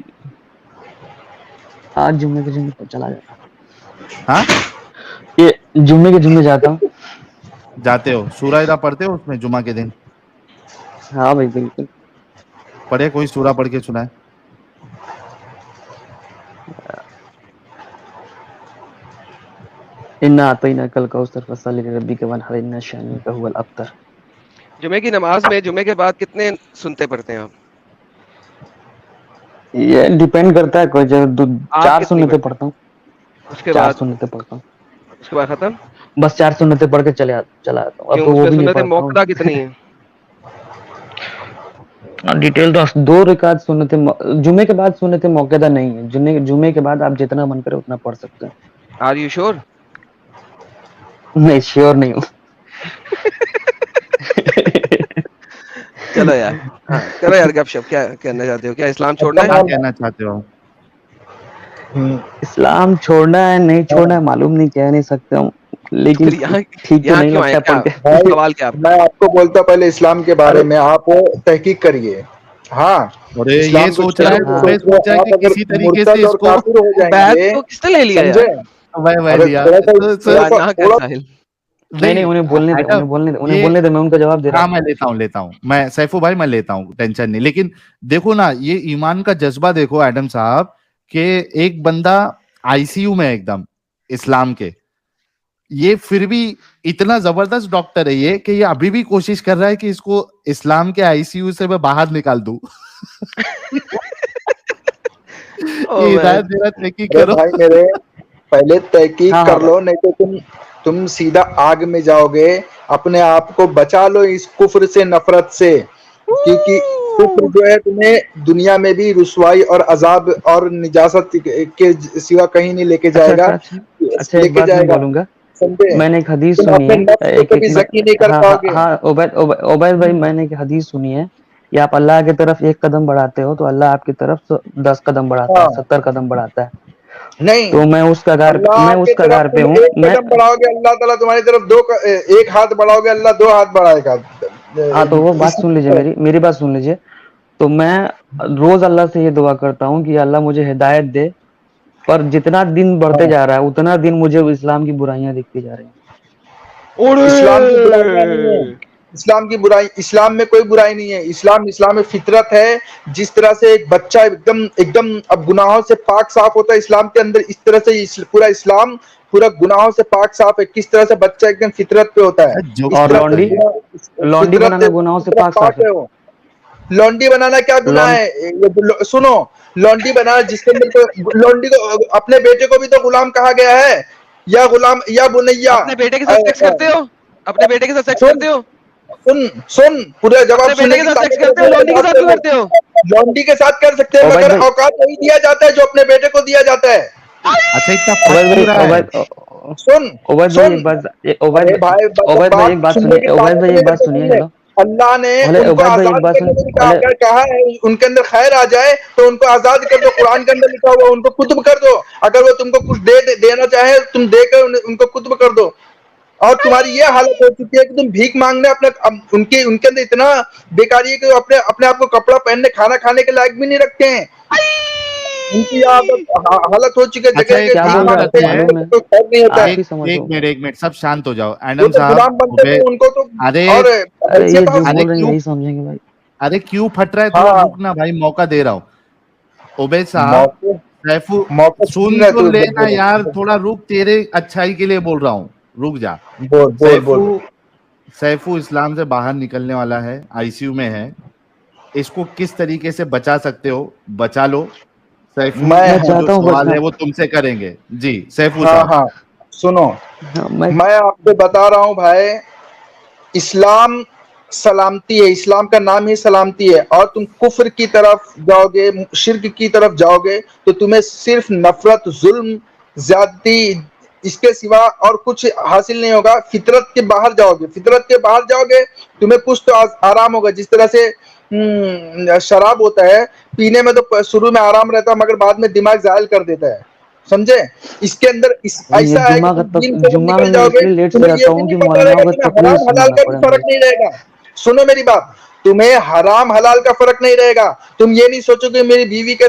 आज जुम्मे के जुम्मे चला जाता हाँ, हूँ। ये जुम्मे के जुम्मे जाता हूँ। जाते हो? सूरा इदा पढ़ते हो उसमें जुमा के दिन? हाँ भाई बिल्कुल। पढ़े, कोई सूरा पढ़ के सुनाए। इन्ना आतईना कल कौसर फसल्लि लिरब्बिका वनहर इन्ना शानिअका हुवल अब्तर। जुमे की नमाज में जुमे के बाद कितने सुनते पढ़ते हैं आप? ये डिपेंड करता है, कोई जगह आप 4 कितनी सुन्नतें पढ़ते हैं? पढ़ता हूँ। उसके 4 बाद सुन्नतें पढ़ता हूँ, उसके बाद खत्म? बस 4 सुन्नतें पढ़ के चला जाता हूँ। अब क्यों, तो वो उसमें भी नहीं सुन्नत पढ़ता हूँ। मोकदा कितनी है? डिटेल तो 2 रिकात सुन्नतें जुमे के बाद सुन्नतें मौकेदा नहीं है। जुमे के बाद आप जितना मन करे उतना पढ़ सकते हैं। Are you sure? नहीं श्योर नहीं हूँ। चलो यार, हाँ चलो यार, गपशप क्या कहना चाहते हो? क्या इस्लाम छोड़ना क्या है? कहना चाहते हो? इस्लाम छोड़ना है नहीं छोड़ना है मालूम नहीं, कह नहीं सकता हूँ, लेकिन फिर यहाँ ठीक तो यहाँ नहीं क्यों आए? लगता क्या पढ़ के। भाई सवाल क्या आपका? मैं आपको बोलता पहले इस्लाम के बारे में, आप तहकीक करिए। हाँ, अरे ये इस्लाम को सोच रहा है, छोड़िए, हाँ। सोच रहा है कि आप अगर किसी तरीके मुर्तद से और इसको काफिर हो बैग जाएंगे, तो किसने ले लिया समझे? यार? वह अरे लिया थोड़ा सा तो यार ना कर थोड़ा साहिल। नहीं उन्हें बोलने दे, एडम, उन्हें ये बोलने दे, मैं उनका जवाब दे रहा हाँ हूँ। मैं लेता हूँ मैं, सैफू भाई मैं लेता हूँ, टेंशन नहीं। लेकिन देखो ना, ये ईमान का जज्बा देखो एडम साहब, कि एक बंदा आईसीयू में एकदम इस्लाम के, ये फिर भी इतना जबरदस्त डॉक्टर है ये, कि ये अभी भी कोशिश कर रहा है कि इसको इस्लाम के आईसीयू से मैं बाहर निकाल दूं। ओ ये हिदायत मैन, दे रहा है कि अरे करो। भाई मेरे, पहले तहकीक हाँ हाँ कर भाई। लो, नहीं तो तुम सीधा आग में जाओगे। अपने आप को बचा लो इस कुफ्र से, नफरत से, क्योंकि कुफ्र जो है तुम्हें दुनिया में भी रुसवाई और अजाब और निजासत के सिवा कहीं नहीं लेके अच्छा जाएगा। अच्छा अच्छा अच्छा, एक लेके बात मैं जाएगा, बोलूंगा। समझे? मैंने एक हदीस तुम सुनी अपने है, नफ्स को कभी जकी नहीं कर हाँ हाँ पाओगे। हाँ, ओबैद भाई, मैंने एक हदीस सुनी है कि आप अल्लाह की तरफ 1 कदम बढ़ाते हो तो अल्लाह आपकी तरफ 10 कदम बढ़ाता है, हाँ 70 कदम बढ़ाता है। नहीं, तो मैं उस कगार के तरफ पे तुम हूँ। एक कदम बढ़ाओगे, अल्लाह ताला तुम्हारी तरफ एक हाथ बढ़ाओगे, अल्लाह 2 हाथ बढ़ाएगा। हाँ, तो वो बात इस सुन लीजिए, मेरी बात सुन लीजिए। तो मैं रोज अल्लाह से ये दुआ करता हूँ कि अल्लाह मुझे हिदायत दे, पर जितना दिन बढ़ते जा रहा है उतना दिन मुझे इस्लाम की बुराइयां दिखती जा रही हैं। इस्लाम की बुराइयां नहीं है, इस्लाम में कोई बुराई नहीं है। इस्लाम में फितरत है। जिस तरह से एक बच्चा एकदम अब गुनाहों से पाक साफ होता है इस्लाम के अंदर, इस तरह से पूरा इस्लाम पूरा गुनाहों से पाक साफ है। किस तरह से बच्चा एकदम फितरत पे होता है, जो इस और तरह लौंडी से लौंडी फितरत बनाना गुनाहों से पाक साफ पाक है। है वो। लौंडी बनाना क्या गुनाह लौंड है? सुनो, लौंडी बनाना जिसके अंदर तो लौंडी को अपने बेटे को भी तो गुलाम कहा गया है, या गुलाम या बुनैया। अपने बेटे के साथ सेक्स करते हो? अपने बेटे के साथ सेक्स करते हो? सुन पूरा जवाब अपने बेटे सुनने के की साथ सेक्स ताकत करते हो? लौंडी के साथ क्यों करते हो? लौंडी के साथ कर सकते हैं, ओवैद मगर भाई औकात वही दिया जाता है जो अपने बेटे को दिया जाता है। अच्छा, इतना फट ओवैद भाई क्यों रहा है? सुन ओवैद भाई एक बात अरे भाई, ओवैद भाई एक बात सुनने सुनिए, की ओवैद ताकत भाई एक मेरे बात को सुनिए। नहीं है। हेलो, अल्लाह ने भले उनको ओवैद भाई एक आजाद बात करने सुनिए, के लिए भले अगर कहा है उनके अंदर खैर आ जाए तो उनको आजाद कर दो। कुरान के अंदर लिखा हुआ है, उनको कुतुब कर दो। अगर वो तुमको कुछ देना चाहे, तुम देकर उनको कुतुब कर दो। और तुम्हारी ये हालत हो चुकी है कि तुम भीख मांगने उनके अंदर इतना बेकारी है कि वो अपने आप को कपड़ा पहनने, खाना खाने के लायक भी नहीं रखते हैं। उनकी हालत हो चुकी है, अच्छा, जगह एक जगह क्या भीख बोल काम रहे हैं मांगते आपको करते हैं, हैं। मालूम है? तो खैर नहीं होता है। आप ही समझो। एक मिनट, सब शांत हो जाओ। वो एडम तो साहब, गुलाम बनते हैं, उनको तो अरे और अरे ये हैसियत जो हासिल अरे बोल रहे हैं क्यों यही समझेंगे भाई। अरे क्यों फट रहा है? थोड़ा हाँ, रुकना भाई, मौका दे रहा हूँ। उबैद साहब, मौके सैफू, मौके छीन सुन रहे तो थे लेना बोलो। यार, थोड़ा रुक, तेरे अच्छाई के लिए बोल रहा हूँ, रुक जा। बोल बोल सैफू बोल सैफू इस्लाम से बाहर निकलने वाला है, आईसीयू में है। इसको किस तरीके से बचा सकते हो, बचा लो। सैफू मैं मैं को जो चाहता हूँ सवाल बचना। है वो तुमसे करेंगे। जी सैफू हाँ साहब। हाँ, सुनो, हाँ, मैं मैं आपको बता रहा हूँ भाई, इस्लाम सलामती है। इस्लाम का नाम ही सलामती है। और तुम कुफ्र की तरफ जाओगे, शिर्क की तरफ जाओगे, तो तुम्हें सिर्फ नफरत, जुल्म, ज्यादती, इसके सिवा और कुछ हासिल नहीं होगा। फितरत के बाहर जाओगे, तुम्हें कुछ तो आराम होगा। जिस तरह से शराब होता है, पीने में तो शुरू में आराम रहता है, मगर बाद में दिमाग जायल कर देता है, समझे? इसके अंदर अरे ये ऐसा है कि तुम दीन से जब जुम्मा में निकल मैं जाओगे, इसलिए लेट से तुम्हें ये जाता भी हूँ नहीं कि पता मौलानाओं रहेगा, का तुम्हें तकरीर हराम हलाल सुनाना का भी पड़ा फर्क मुझे। नहीं रहेगा। सुनो मेरी बात, तुम्हें हराम हलाल का फर्क नहीं रहेगा। तुम ये नहीं सोचोगे मेरी बीवी के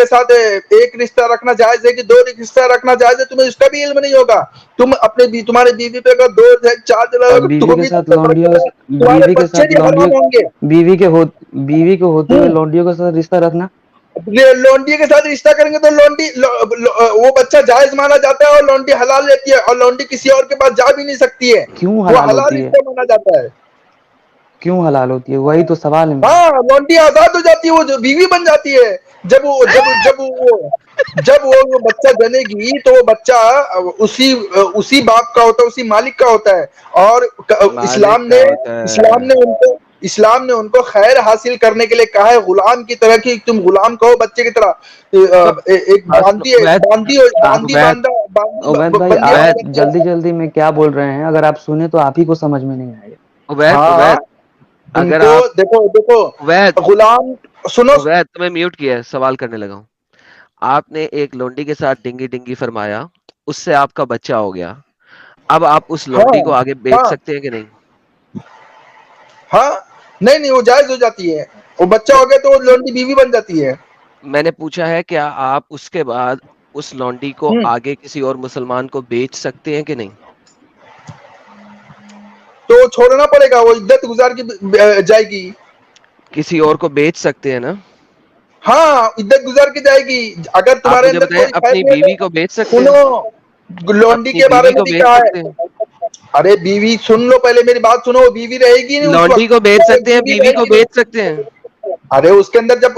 साथ एक रिश्ता रखना जायज है कि 2 रिश्ता रखना जायज है, तुम्हें उसका भी इल्म नहीं होगा। तुम तुम्हारे बीवी पे अगर 2 है, 4 जला और तो भी तुमको फर्क पड़ेगा। तुम्हारे बीवी के बच्चे साथ भी हराम होंगे। बीवी के होते हुए लौंडियों के साथ रिश्ता रखना लौंडी के साथ रिश्ता करेंगे तो वो बच्चा जायज माना जाता है और लौंडी हलाल रहती है, और लौंडी किसी और के पास जा भी नहीं सकती है। क्यों वो हलाल हलाल होती है? रिश्ता माना जाता है। क्यों हलाल होती है? वही तो सवाल है मेरा। हाँ, लौंडी आजाद हो जाती है, वो जो बीवी बन जाती है। जब वो बच्चा जनेगी तो वो बच्चा उसी बाप का होता है, उसी मालिक का होता है। और मालिक का होता है। इस्लाम ने उनको खैर हासिल करने के लिए कहा है, गुलाम की तरह, कि तुम गुलाम कहो बच्चे की तरह। तो एक बांदी अवैध ओवैद भाई बंदियां आप रहती जल्दी है। जल्दी में क्या बोल रहे हैं? अगर आप सुने तो आप ही को समझ में नहीं आएगा। अवैध हाँ, अवैध अगर उनको आप देखो अवैध गुलाम, सुनो, अवैध तुम्हें म्यूट किया है, सवाल करने लगा हूँ। आपने एक लोंडी के साथ डिंगी डिंगी फरमाया, उससे आपका बच्चा हो गया। अब आप उस हाँ लोंडी को आगे बेच हाँ सकते हैं कि नहीं? हाँ, नहीं, वो जायज हो जाती है। वो बच्चा हो गया तो वो लौंडी बीवी बन जाती है। मैंने पूछा है क्या आप उसके बाद उस लौंडी को आगे किसी और मुसलमान को बेच सकते हैं कि नहीं? तो छोड़ना पड़ेगा, वो इद्दत गुजार की जाएगी। किसी और को बेच सकते हैं ना? हाँ, इद्दत गुजार की जाएगी। अगर आप तुम्हारे मुझे अंदर बताएं, कोई खैर अपनी नहीं है बीवी तो को बेच सकते हैं? सुनो, लौंडी अपनी के बारे बीवी में को भी बेच कहा सकते है। हैं? अरे बीवी, सुन लो पहले मेरी बात सुनो, वो बीवी रहेगी नहीं उस लौंडी वक्त, को बेच सकते हैं, बीवी बीवी को रहेगी बेच नहीं। सकते हैं? अरे उसके अंदर जब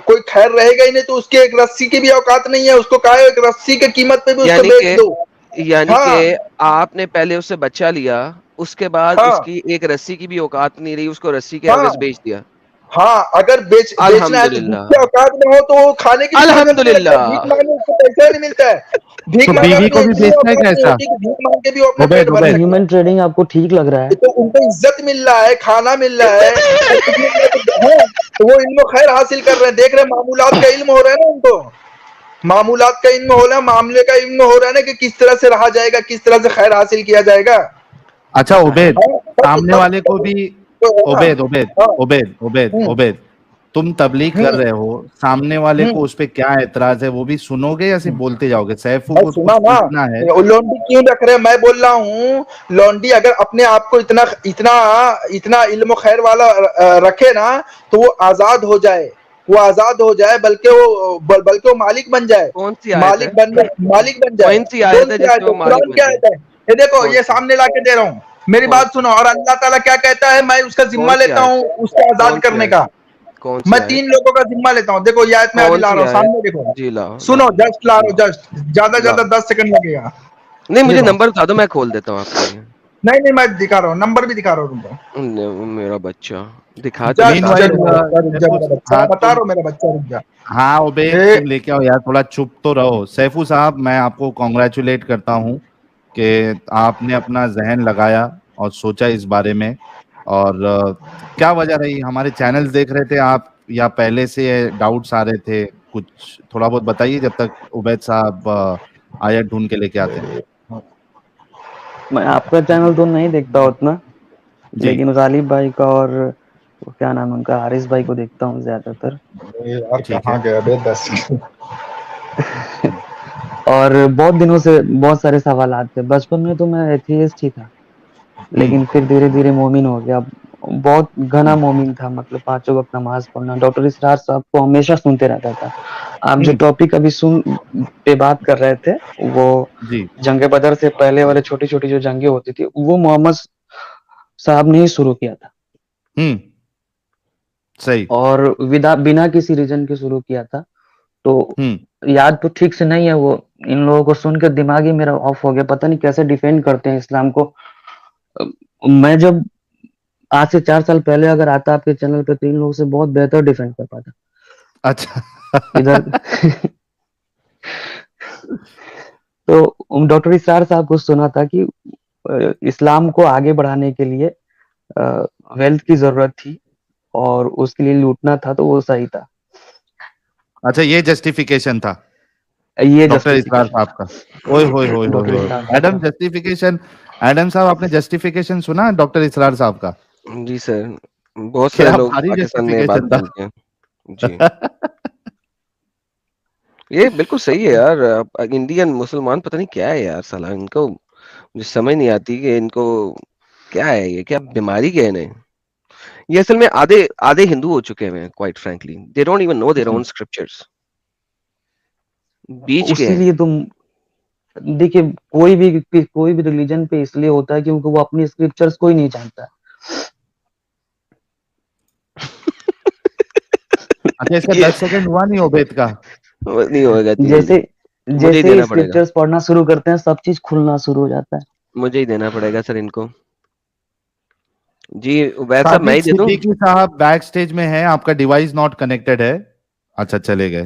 कोई खैर रहेगा ही नहीं तो उसकी एक रस्सी की भी औकात नहीं है। उसको कहा है एक रस्सी की कीमत पे भी उसको यानी बेच के दो। यानी हाँ के आपने पहले उससे बच्चा लिया, उसके बाद हाँ उसकी एक रस्सी की भी औकात नहीं रही, उसको रस्सी के हाँ एवज बेच दिया। हाँ, अगर बेचना है तो जिसकी अल्हम्दुलिल्लाह, औकात में हो तो वो खाने की भी जरूरत नहीं रखता, भीख अल्हम्दुलिल्लाह। मांगने उसको पैसा नहीं मिलता है। भीख तो मांगा बीवी अपनी को भी इतनी बेचना है औकात नहीं कैसा? होती कि भीख मांग के भी वो अपना पेट उबैद भर तो उबैद सके। ह्यूमन ट्रेडिंग आपको ठीक लग रहा है? तो उनको इज्जत मिल रहा है, खाना मिल रहा है, सब कुछ मिल रहा है, तो वो इल्म खैर हासिल कर रहे हैं, देख रहे हैं, मामूलात का इल्म हो रहा है ना उनको। मामूलात का इल्म हो रहा है, मामले का इल्म हो रहा है ना कि किस तरह से रहा जाएगा, किस तरह से खैर हासिल किया जाएगा। अच्छा उबैद, हाँ, सामने वाले को भी तो है ना। उबैद उबैद हाँ, उबैद उबैद हम्म, उबैद तुम तबलीग कर हम्म, रहे हो, सामने वाले को हम्म। उस पे क्या एतराज है वो भी सुनोगे या सिर्फ बोलते जाओगे? सैफू भाई को सुना कुछ ना, पूछना है? लॉन्डी क्यों रख रहे हैं? मैं बोल रहा हूँ लॉन्डी अगर अपने आप को इतना इतना इतना इल्म खैर वाला रखे ना, तो वो आजाद हो जाए, वो आजाद हो जाए, बल्कि वो मालिक बन जाए, कौन सी आयत है? मालिक बन जाए। कौन सी आयत कौन है सी आयत जिसमें है? वो मालिक कुरान बन की जाए? आयत है, ये देखो, कौन ये सी? सामने ला के दे रहा हूँ, मेरी कौन बात सुनो। और अल्लाह ताला क्या कहता है, मैं उसका जिम्मा कौन सी लेता आयत? हूँ उसको आजाद कौन सी करने आयत? का। कौन सी मैं आयत? 3 लोगों का जिम्मा लेता हूँ। देखो ये आयत मैं अभी कौन ला सी रहा हूँ, आयत? सामने देखो, जी लाओ सुनो, लाओ जस्ट ला रहा हूँ, लाओ जस्ट ज्यादा लाओ। 10 सेकंड लगेगा। नहीं, मुझे देखो, नंबर बता दो, मैं खोल देता हूँ आपके लिए। नहीं मैं दिखा रहा हूँ, नंबर भी दिखा रहा हूँ तुमको। मेरा बच्चा दिखा तो जस्ट दिखा दे। मीनवाइल मेरा बच्चा रुक जा, मेरा बच्चा हाँ बता रहा हूँ, मेरा बच्चा रुक जा। हाँ उबैद ए, तुम लेके आओ यार, थोड़ा चुप तो रहो। सैफू साहब, मैं आपको कॉन्ग्रेचुलेट करता हूँ कि आपने अपना जहन लगाया और सोचा इस बारे में। और क्या वजह रही? हमारे चैनल्स देख रहे थे आप या पहले से डाउट्स आ रहे थे? कुछ थोड़ा बहुत बताइए जब तक उबैद साहब आयत ढूंढ के लेके आते हैं। मैं आपका चैनल तो नहीं देखता उतना, जी लेकिन गालिब भाई का और वो क्या नाम है उनका, हारिस भाई को देखता हूँ ज्यादातर। यार ठीक कहाँ है। गया बे 10 और बहुत दिनों से बहुत सारे सवाल आते थे। बचपन में तो मैं एथियस्ट ही था, लेकिन फिर धीरे धीरे मोमिन हो गया। बहुत घना मोमिन था, मतलब 5 वक्त नमाज पढ़ना। डॉक्टर इसरार साहब को हमेशा सुनते रहता था। आप जो टॉपिक अभी सुन पे बात कर रहे थे, वो जी। जंगे बदर से पहले वाले छोटी छोटी जो जंगे होती थी, वो मोहम्मद साहब ने ही शुरू किया था, सही। और बिना किसी रीजन के शुरू किया था। तो याद तो ठीक से नहीं है वो, इन लोगों को सुन के दिमाग ही मेरा ऑफ हो गया। पता नहीं कैसे डिफेंड करते हैं इस्लाम को। मैं जब आज से 4 साल पहले अगर आता आपके चैनल पे, तो इन लोगों से बहुत बेहतर डिफेंड कर पाता अच्छा इधर। तो डॉक्टर इसरार साहब को सुना था कि इस्लाम को आगे बढ़ाने के लिए वेल्थ की जरूरत थी और उसके लिए लूटना था, तो वो सही था। अच्छा, ये जस्टिफिकेशन था ये डॉक्टर इसरार जस्टिफिकेशन साहब का? ओए होए होए होए डॉक्टर होए। इसरार साहब एडम का। जस्टिफिकेशन। एडम साहब, आपने जस्टिफिकेशन सुना डॉक्टर इसरार साहब का? जी सर, बहुत सारे क्या लोग भारी पाकिस्तान में ये बात जस्टिफिकेशन था। बोलते हैं। जी, ये बिल्कुल सही है यार। इंडियन मुसलमान पता नहीं क्या है यार, साला इनको मुझे समझ नहीं आती कि इनको क्या है, ये क्या बीमारी क्या है इन्हें। ये असल में आधे आधे हिंदू हो चुके हैं, quite frankly they don't even know their own scriptures. बीच के हैं। उसीलिए तुम देखिए, कोई भी रिलीजन पे इसलिए होता है क्योंकि वो अपनी स्क्रिप्चर्स को ही नहीं जानता। अच्छा, इसका ये 10 सेकंड हुआ नहीं उबैद का? नहीं होगा इतनी जल्दी। जैसे मुझे ही जैसे ही देना पड़ेगा, स्क्रिप्चर्स पढ़ना शुरू करते हैं, सब चीज खुलना शुरू हो जाता है। मुझे ही देना पड़ेगा सर इनको। जी उबैद साहब, मैं साजिद ही दे दूं? सिद्दीकी साहब बैक स्टेज में हैं, आपका डिवाइस नॉट कनेक्टेड है। अच्छा, चले गए।